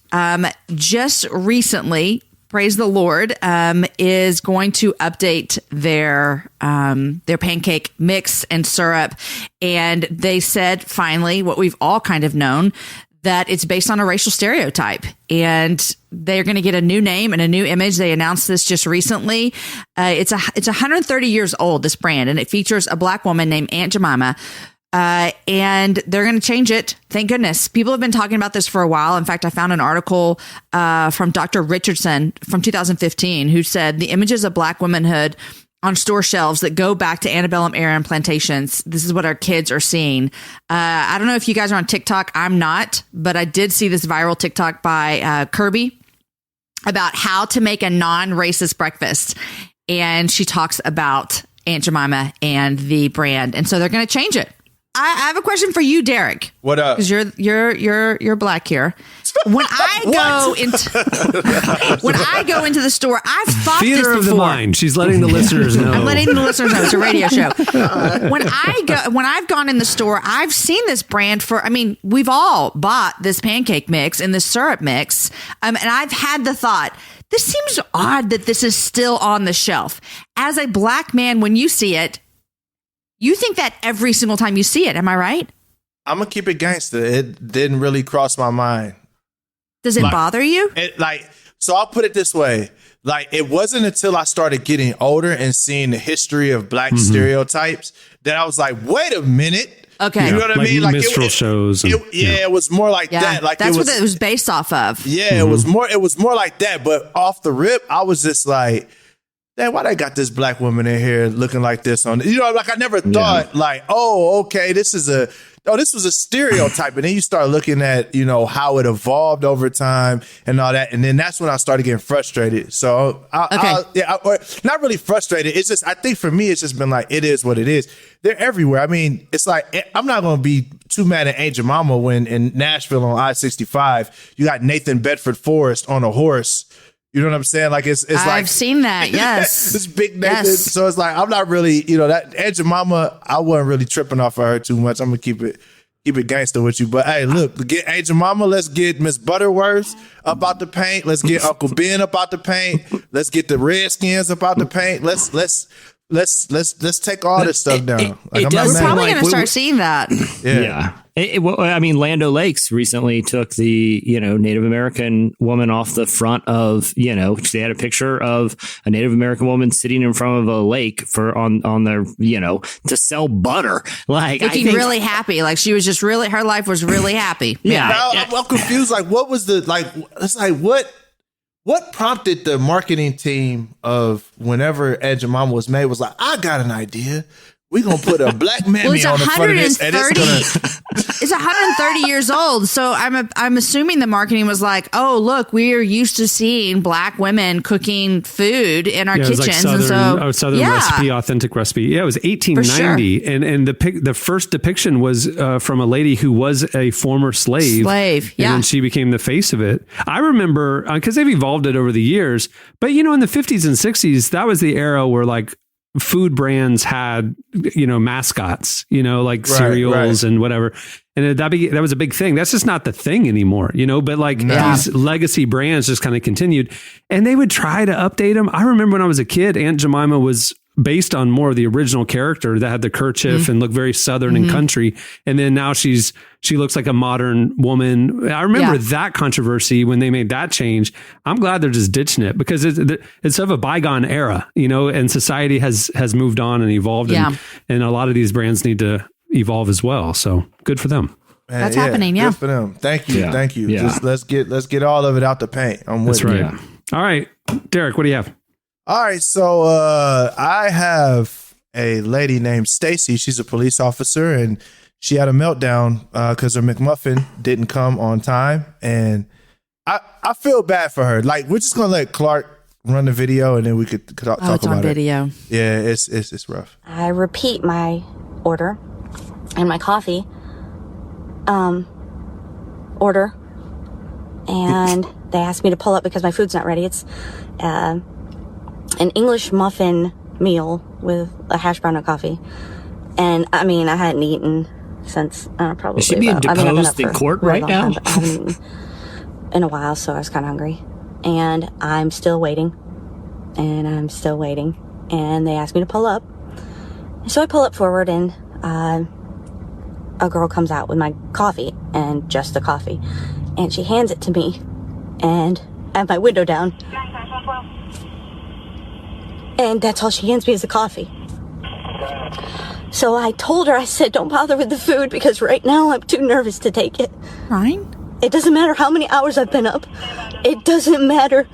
just recently praise the Lord, is going to update their pancake mix and syrup. And they said, finally, what we've all kind of known, that it's based on a racial stereotype, and they're going to get a new name and a new image. They announced this just recently. It's 130 years old, this brand, and it features a Black woman named Aunt Jemima. And they're going to change it. Thank goodness. People have been talking about this for a while. In fact, I found an article from Dr. Richardson from 2015 who said the images of Black womanhood on store shelves that go back to antebellum era and plantations. This is what our kids are seeing. I don't know if you guys are on TikTok. I'm not, but I did see this viral TikTok by Kirby about how to make a non-racist breakfast. And she talks about Aunt Jemima and the brand. And so they're going to change it. I have a question for you, Derek. What up? Because you're Black here. When I go into the store, I've thought Theater this before. of the mind. She's letting the listeners know. I'm letting the listeners know it's a radio show. When I've gone in the store, I've seen this brand for. I mean, we've all bought this pancake mix and this syrup mix, and I've had the thought, this seems odd that this is still on the shelf. As a Black man, when you see it, you think that every single time you see it. Am I right? I'm gonna keep it gangster. It didn't really cross my mind. Does it bother you? So I'll put it this way. It wasn't until I started getting older and seeing the history of Black stereotypes that I was like, wait a minute. Okay. You know what I mean? Minstrel shows. It was more like that. That's what it was based off of. Yeah, it was more like that. But off the rip, I was just like, damn, why they got this Black woman in here looking like this on, I never thought okay, this was a stereotype. And then you start looking at, how it evolved over time and all that. And then that's when I started getting frustrated. So not really frustrated. It's just, I think for me, it's just been like, it is what it is. They're everywhere. I mean, it's like, I'm not going to be too mad at Aunt Jemima when in Nashville on I-65, you got Nathan Bedford Forrest on a horse. You know what I'm saying? I've seen that. Yes. This big Nathan. Yes. So it's like, I'm not really, that Aunt Jemima, I wasn't really tripping off of her too much. I'm going to keep it gangster with you. But hey, look, get Aunt Jemima. Let's get Miss Butterworth up out the paint. Let's get Uncle Ben up out the paint. Let's get the Redskins up out the paint. Let's take all this stuff down. We're probably going to start seeing that. Yeah. Land O'Lakes recently took the, Native American woman off the front of, they had a picture of a Native American woman sitting in front of a lake on their, to sell butter. Looking really happy. Like she was just really, her life was really happy. Yeah. Now, I'm confused. What was what prompted the marketing team of whenever Aunt Jemima was made was like, I got an idea. We're going to put a Black mammy on the front of this. And it's 130 years old. So I'm assuming the marketing was like, oh, look, we're used to seeing Black women cooking food in our kitchens. It was like Southern recipe, authentic recipe. Yeah, it was 1890. Sure. And the first depiction was from a lady who was a former slave. And then she became the face of it. I remember, because they've evolved it over the years, but in the 50s and 60s, that was the era where food brands had, mascots, cereals and whatever. And that was a big thing. That's just not the thing anymore, but these legacy brands just kind of continued and they would try to update them. I remember when I was a kid, Aunt Jemima was based on more of the original character that had the kerchief and looked very Southern and country. And then now she looks like a modern woman. I remember that controversy when they made that change. I'm glad they're just ditching it because it's of a bygone era, and society has moved on and evolved. And a lot of these brands need to evolve as well. So good for them. Man, that's happening. Yeah. Good for them. Thank you. Yeah. Thank you. Yeah. Just let's get all of it out the paint. I'm with That's right. Yeah. All right. Derek, what do you have? All right, so I have a lady named Stacy. She's a police officer, and she had a meltdown because her McMuffin didn't come on time, and I feel bad for her. We're just gonna let Clark run the video, and then we could talk about it. It's on video. Yeah, it's rough. I repeat my order and my coffee order, and they asked me to pull up because my food's not ready. It's an English muffin meal with a hash brown and coffee. And I hadn't eaten since probably. Is she being deposed in court right now? I haven't eaten in a while, so I was kind of hungry. and I'm still waiting. And I'm still waiting. And they asked me to pull up. So I pull up forward, and a girl comes out with my coffee, and just the coffee. And she hands it to me, and I have my window down. And that's all she hands me is the coffee. So I told her, I said, don't bother with the food because right now I'm too nervous to take it. Fine. It doesn't matter how many hours I've been up. It doesn't matter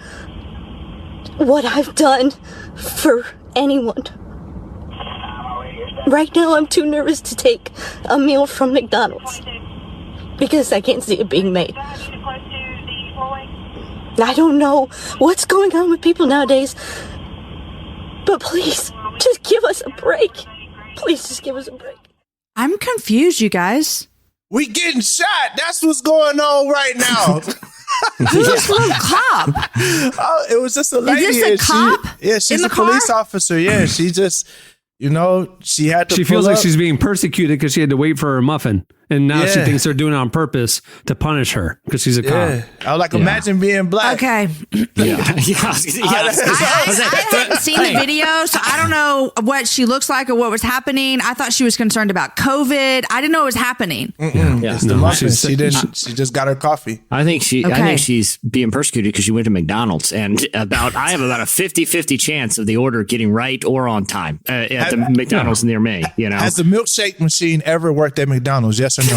what I've done for anyone. Right now I'm too nervous to take a meal from McDonald's because I can't see it being made. I don't know what's going on with people nowadays, but please, just give us a break. Please just give us a break. I'm confused, you guys. We getting shot. That's what's going on right now. Who's this little cop? Oh, it was just a lady. Is this a cop? She's a police officer. Yeah, she just, she had to. She feels like she's being persecuted because she had to wait for her muffin, and now she thinks they're doing it on purpose to punish her because she's a cop. I was like, imagine being black. Okay. I hadn't seen the video, so I don't know what she looks like or what was happening. I thought she was concerned about COVID. I didn't know it was happening. It's the muffin. She just got her coffee. I think she's being persecuted because she went to McDonald's, and I have about a 50-50 chance of the order getting right or on time at the McDonald's near me. Has the milkshake machine ever worked at McDonald's? Yes or no?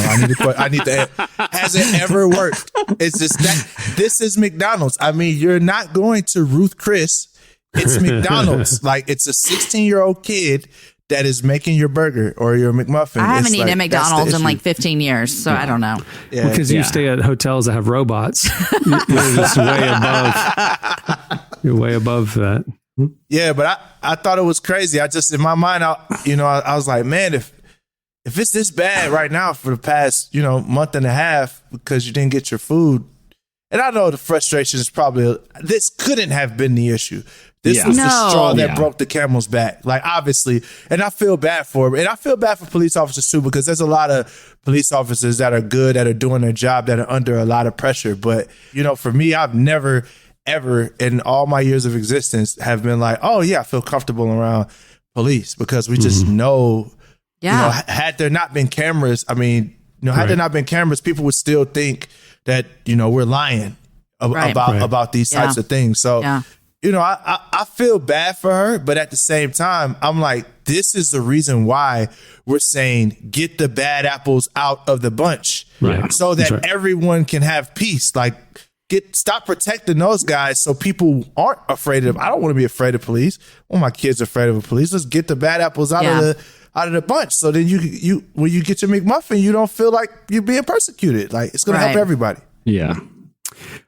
I need to. Has it ever worked? It's just that this is McDonald's. I mean, you're not going to Ruth Chris. It's McDonald's. Like, it's a 16-year-old kid that is making your burger or your McMuffin. I haven't eaten at McDonald's in like 15 years, so I don't know. Yeah. Because you stay at hotels that have robots. You're just way above. You're way above that. Yeah, but I thought it was crazy. I just, in my mind, I was like, man, if it's this bad right now for the past, month and a half because you didn't get your food, and I know the frustration is probably, this couldn't have been the issue. This was the straw that broke the camel's back. Like, obviously, and I feel bad for her. And I feel bad for police officers too, because there's a lot of police officers that are good, that are doing their job, that are under a lot of pressure. But, for me, I've never, ever in all my years of existence have been like, oh yeah, I feel comfortable around police, because we just know, had there not been cameras, had there not been cameras, people would still think that, we're lying about these types of things. So, I feel bad for her, but at the same time, I'm like, this is the reason why we're saying get the bad apples out of the bunch, so that everyone can have peace. Like, stop protecting those guys so people aren't afraid of. I don't want to be afraid of police. Well, my kids are afraid of the police. Let's get the bad apples out of the bunch. So then you when you get your McMuffin, you don't feel like you're being persecuted. Like, it's going to help everybody. Yeah.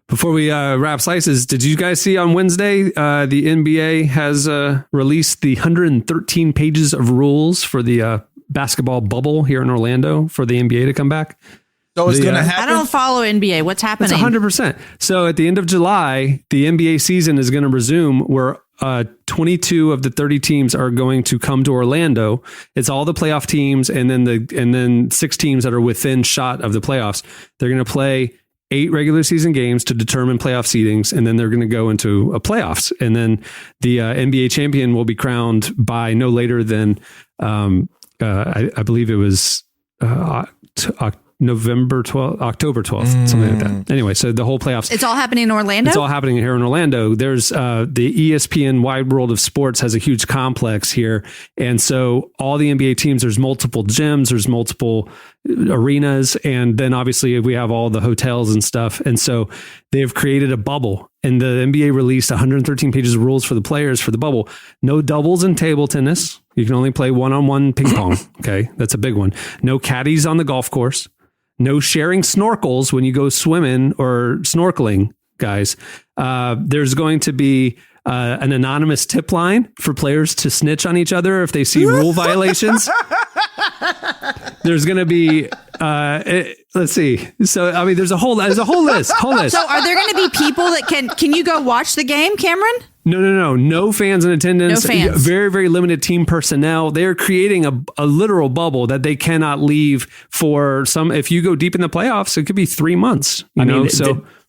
Before we wrap slices, did you guys see on Wednesday, the NBA has released the 113 pages of rules for the basketball bubble here in Orlando for the NBA to come back? So it's going to happen? I don't follow NBA. What's happening? It's 100%. So at the end of July, the NBA season is going to resume, where 22 of the 30 teams are going to come to Orlando. It's all the playoff teams, and then 6 teams that are within shot of the playoffs. They're going to play 8 regular season games to determine playoff seedings, and then they're going to go into a playoffs. And then the NBA champion will be crowned by no later than I believe it was October 12th, something like that. Anyway, so the whole playoffs. It's all happening in Orlando? It's all happening here in Orlando. There's the ESPN Wide World of Sports has a huge complex here. And so all the NBA teams, there's multiple gyms, there's multiple arenas. And then obviously we have all the hotels and stuff. And so they've created a bubble. And the NBA released 113 pages of rules for the players for the bubble. No doubles in table tennis. You can only play one-on-one ping pong. Okay, that's a big one. No caddies on the golf course. No sharing snorkels when you go swimming or snorkeling, guys. There's going to be an anonymous tip line for players to snitch on each other if they see rule violations. There's going to be, let's see. So, there's a whole list. So are there going to be people that can you go watch the game, Cameron? No. No fans in attendance. No fans. Very, very limited team personnel. They're creating a literal bubble that they cannot leave for some. If you go deep in the playoffs, it could be 3 months.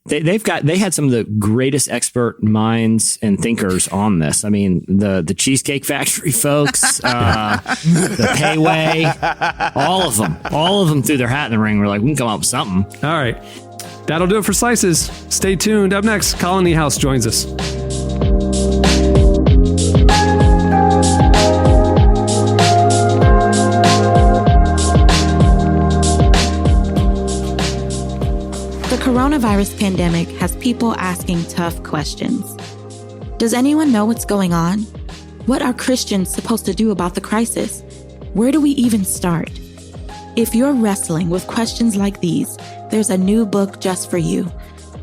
They had some of the greatest expert minds and thinkers on this. I mean, the Cheesecake Factory folks, the Payway, all of them threw their hat in the ring. We're like, we can come up with something. All right. That'll do it for Slices. Stay tuned. Up next, Colony House joins us. The coronavirus pandemic has people asking tough questions. Does anyone know what's going on? What are Christians supposed to do about the crisis? Where do we even start? If you're wrestling with questions like these, there's a new book just for you.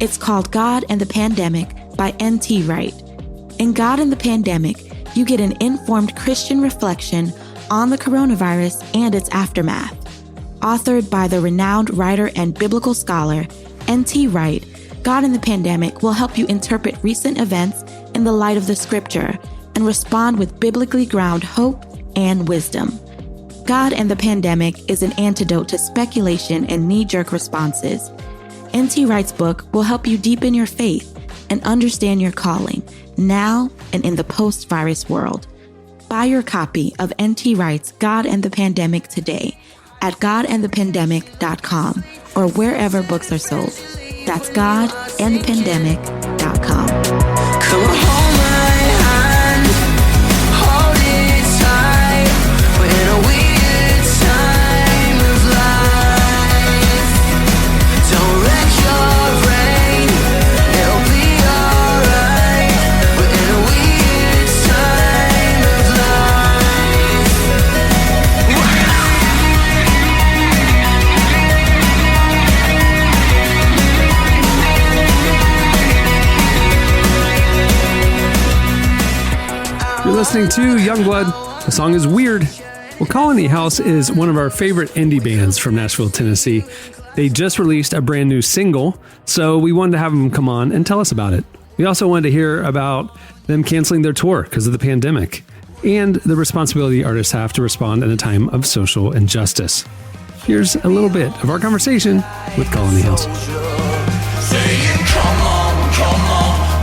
It's called God and the Pandemic by N.T. Wright. In God and the Pandemic, you get an informed Christian reflection on the coronavirus and its aftermath. Authored by the renowned writer and biblical scholar N.T. Wright, God and the Pandemic will help you interpret recent events in the light of the scripture and respond with biblically grounded hope and wisdom. God and the Pandemic is an antidote to speculation and knee-jerk responses. N.T. Wright's book will help you deepen your faith and understand your calling now and in the post-virus world. Buy your copy of N.T. Wright's God and the Pandemic today at godandthepandemic.com or wherever books are sold. That's godandthepandemic.com. Come on, hold my hand, hold it tight. We're in a weird time of life. Don't wreck your brain, it'll be alright. We're in a weird time of life. You're listening to Youngblood. The song is Weird. Well, Colony House is one of our favorite indie bands from Nashville, Tennessee. They just released a brand new single, so we wanted to have them come on and tell us about it. We also wanted to hear about them canceling their tour because of the pandemic and the responsibility artists have to respond in a time of social injustice. Here's a little bit of our conversation with Colony House. Saying, come on,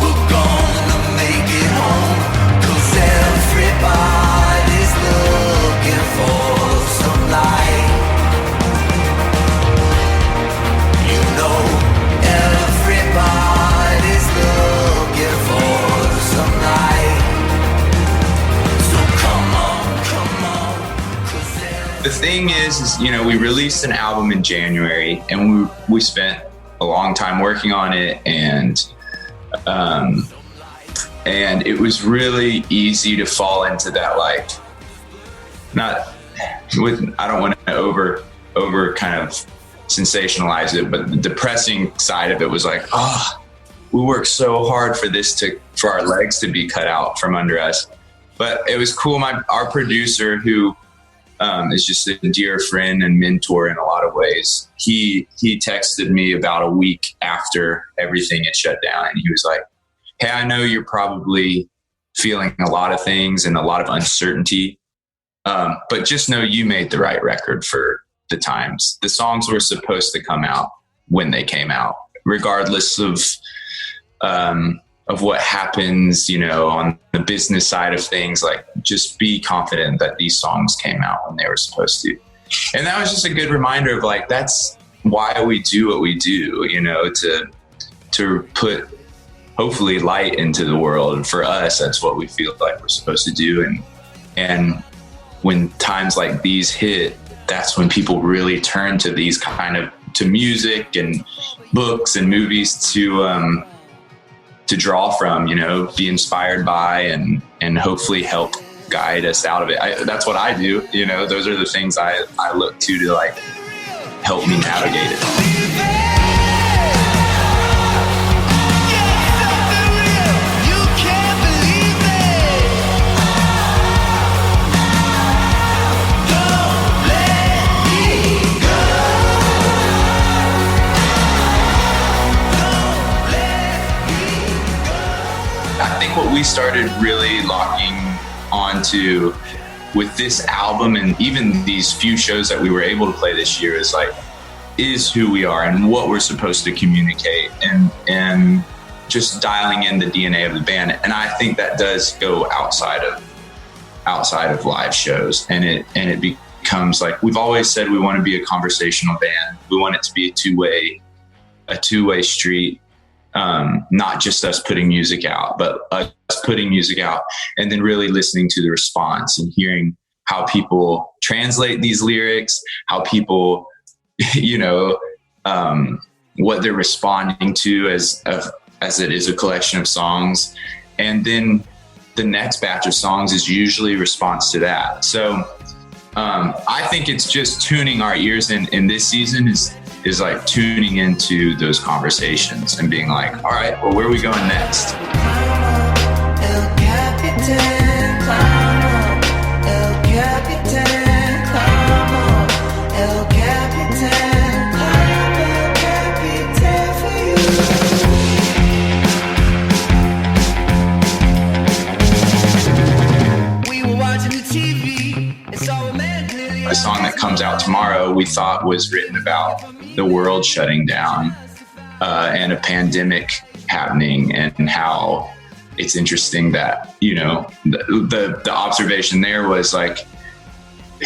we're gonna make it home. 'Cause everybody's looking for some light. You know, everybody's looking for some light. So come on. 'Cause The thing is, you know, we released an album in January and we spent a long time working on it, and it was really easy to fall into that, like, I don't want to over kind of sensationalize it, but the depressing side of it was like, we worked so hard for our legs to be cut out from under us. But it was cool. Our producer, who is just a dear friend and mentor in a lot of ways, he texted me about a week after everything had shut down, and he was like, hey, I know you're probably feeling a lot of things and a lot of uncertainty, but just know you made the right record for the times. The songs were supposed to come out when they came out, regardless of what happens, you know, on the business side of things. Like, just be confident that these songs came out when they were supposed to. And that was just a good reminder of, like, that's why we do what we do, you know, to put hopefully light into the world. And for us, that's what we feel like we're supposed to do. And when times like these hit, that's when people really turn to these to music and books and movies to draw from, you know, be inspired by, and hopefully help guide us out of it. That's what I do. You know, those are the things I look to like help me navigate it. What we started really locking onto with this album, and even these few shows that we were able to play this year, is like is who we are and what we're supposed to communicate, and just dialing in the DNA of the band. And I think that does go outside of live shows, and it becomes like, we've always said we want to be a conversational band. We want it to be a two-way street. Not just us putting music out, but us putting music out and then really listening to the response and hearing how people translate these lyrics, how people, what they're responding to as it is a collection of songs. And then the next batch of songs is usually a response to that. So I think it's just tuning our ears in this season is like tuning into those conversations and being like, all right, well, where are we going next? A song that comes out tomorrow, we thought was written about the world shutting down and a pandemic happening, and how it's interesting that, the observation there was like,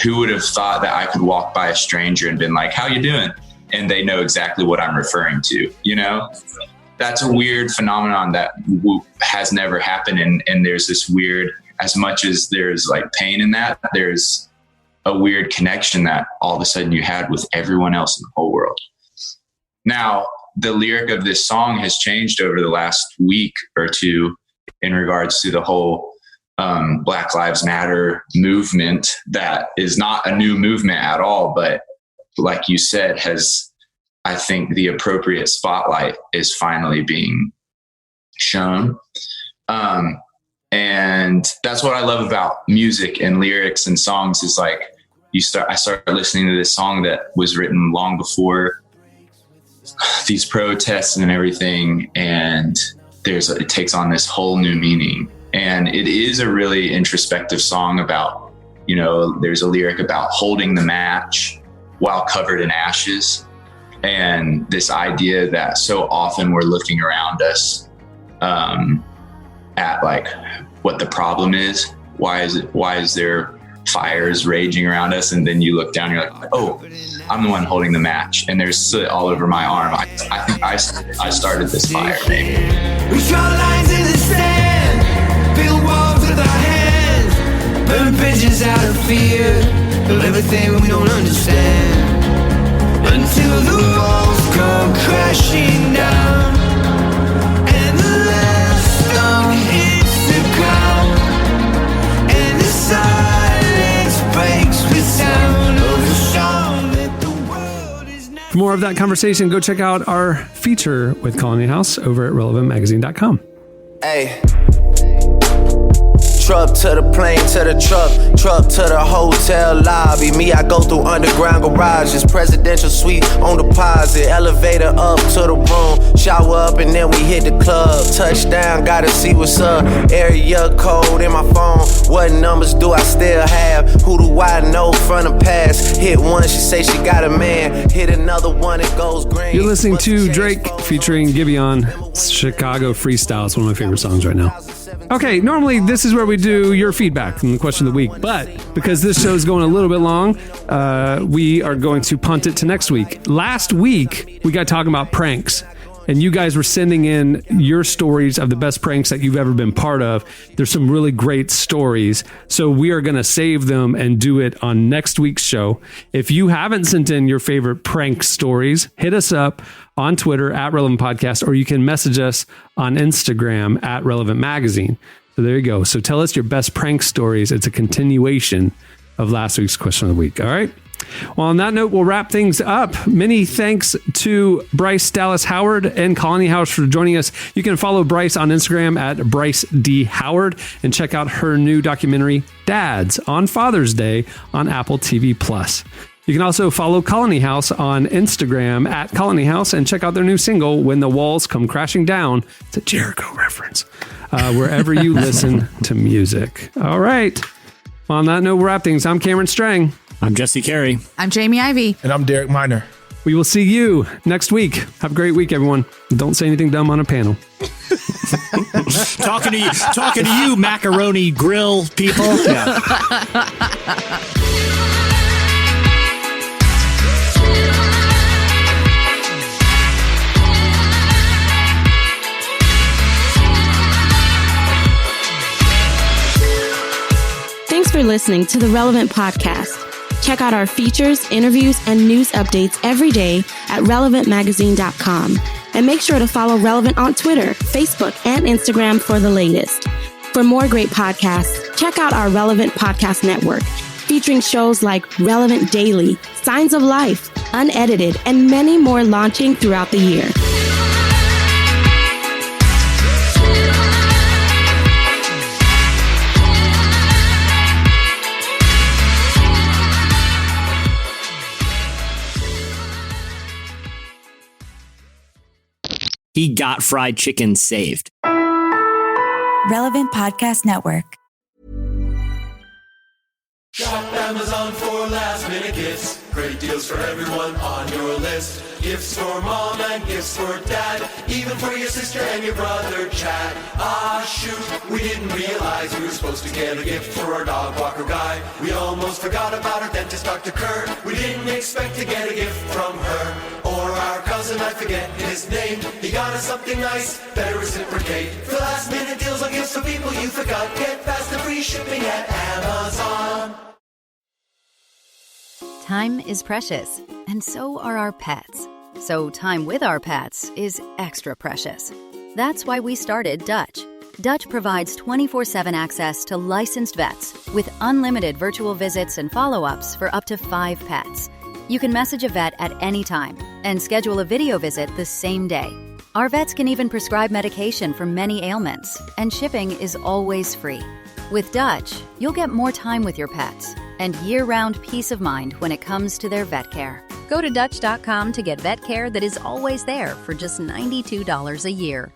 who would have thought that I could walk by a stranger and been like, how you doing? And they know exactly what I'm referring to, That's a weird phenomenon that has never happened. And there's this weird, as much as there's like pain in that, there's a weird connection that all of a sudden you had with everyone else in the whole world. Now, the lyric of this song has changed over the last week or two in regards to the whole Black Lives Matter movement. That is not a new movement at all, but like you said, I think the appropriate spotlight is finally being shown. And that's what I love about music and lyrics and songs is like, I started listening to this song that was written long before these protests and everything. And it takes on this whole new meaning. And it is a really introspective song about, there's a lyric about holding the match while covered in ashes. And this idea that so often we're looking around us, at like what the problem is. Why is there fires raging around us? And then you look down, you're like, oh, I'm the one holding the match, and there's soot all over my arm. I think I started this fire, maybe. We draw lines in the sand, build walls with our hands, burn bridges out of fear, build everything we don't understand, until the walls come crashing down, and the last stone hits the ground, and the silence breaks with sound of the song that the world is not. For more of that conversation, go check out our feature with Colony House over at relevantmagazine.com. Hey. Truck to the plane, to the truck to the hotel lobby. Me, I go through underground garages, presidential suite on deposit, elevator up to the room, shower up and then we hit the club. Touchdown, gotta see what's up. Area code in my phone. What numbers do I still have? Who do I know from the past? Hit one, she say she got a man. Hit another one, it goes green. You're listening to Drake featuring Giveon. Chicago Freestyle. It's one of my favorite songs right now. Okay, normally this is where we do your feedback and the question of the week, but because this show is going a little bit long, we are going to punt it to next week. Last week, we got talking about pranks, and you guys were sending in your stories of the best pranks that you've ever been part of. There's some really great stories, so we are going to save them and do it on next week's show. If you haven't sent in your favorite prank stories, hit us up on Twitter at Relevant Podcast, or you can message us on Instagram at Relevant Magazine. So there you go. So tell us your best prank stories. It's a continuation of last week's question of the week. All right. Well, on that note, we'll wrap things up. Many thanks to Bryce Dallas Howard and Colony House for joining us. You can follow Bryce on Instagram at Bryce D. Howard and check out her new documentary, Dads, on Father's Day on Apple TV+. You can also follow Colony House on Instagram at Colony House and check out their new single, When the Walls Come Crashing Down. It's a Jericho reference. Wherever you listen to music. All right. Well, on that note, we'll wrap things. I'm Cameron Strang. I'm Jesse Carey. I'm Jamie Ivey. And I'm Derek Miner. We will see you next week. Have a great week, everyone. Don't say anything dumb on a panel. Talking to you, macaroni grill people. Yeah. Thanks for listening to the Relevant Podcast. Check out our features, interviews, and news updates every day at relevantmagazine.com. And make sure to follow Relevant on Twitter, Facebook, and Instagram for the latest. For more great podcasts, check out our Relevant Podcast Network, featuring shows like Relevant Daily, Signs of Life, Unedited, and many more launching throughout the year. He got fried chicken saved. Relevant Podcast Network. Shop Amazon for last minute gifts. Great deals for everyone on your list. Gifts for mom and gifts for dad. Even for your sister and your brother Chad. Ah shoot, we didn't realize we were supposed to get a gift for our dog walker guy. We almost forgot about our dentist Dr. Kerr. We didn't expect to get a gift from her. Or our cousin, I forget his name. He got us something nice, better reciprocate. For last minute deals on gifts for people you forgot. Get fast and free shipping at Amazon. Time is precious, and so are our pets. So time with our pets is extra precious. That's why we started Dutch. Dutch provides 24/7 access to licensed vets with unlimited virtual visits and follow-ups for up to 5 pets. You can message a vet at any time and schedule a video visit the same day. Our vets can even prescribe medication for many ailments, and shipping is always free. With Dutch, you'll get more time with your pets and year-round peace of mind when it comes to their vet care. Go to Dutch.com to get vet care that is always there for just $92 a year.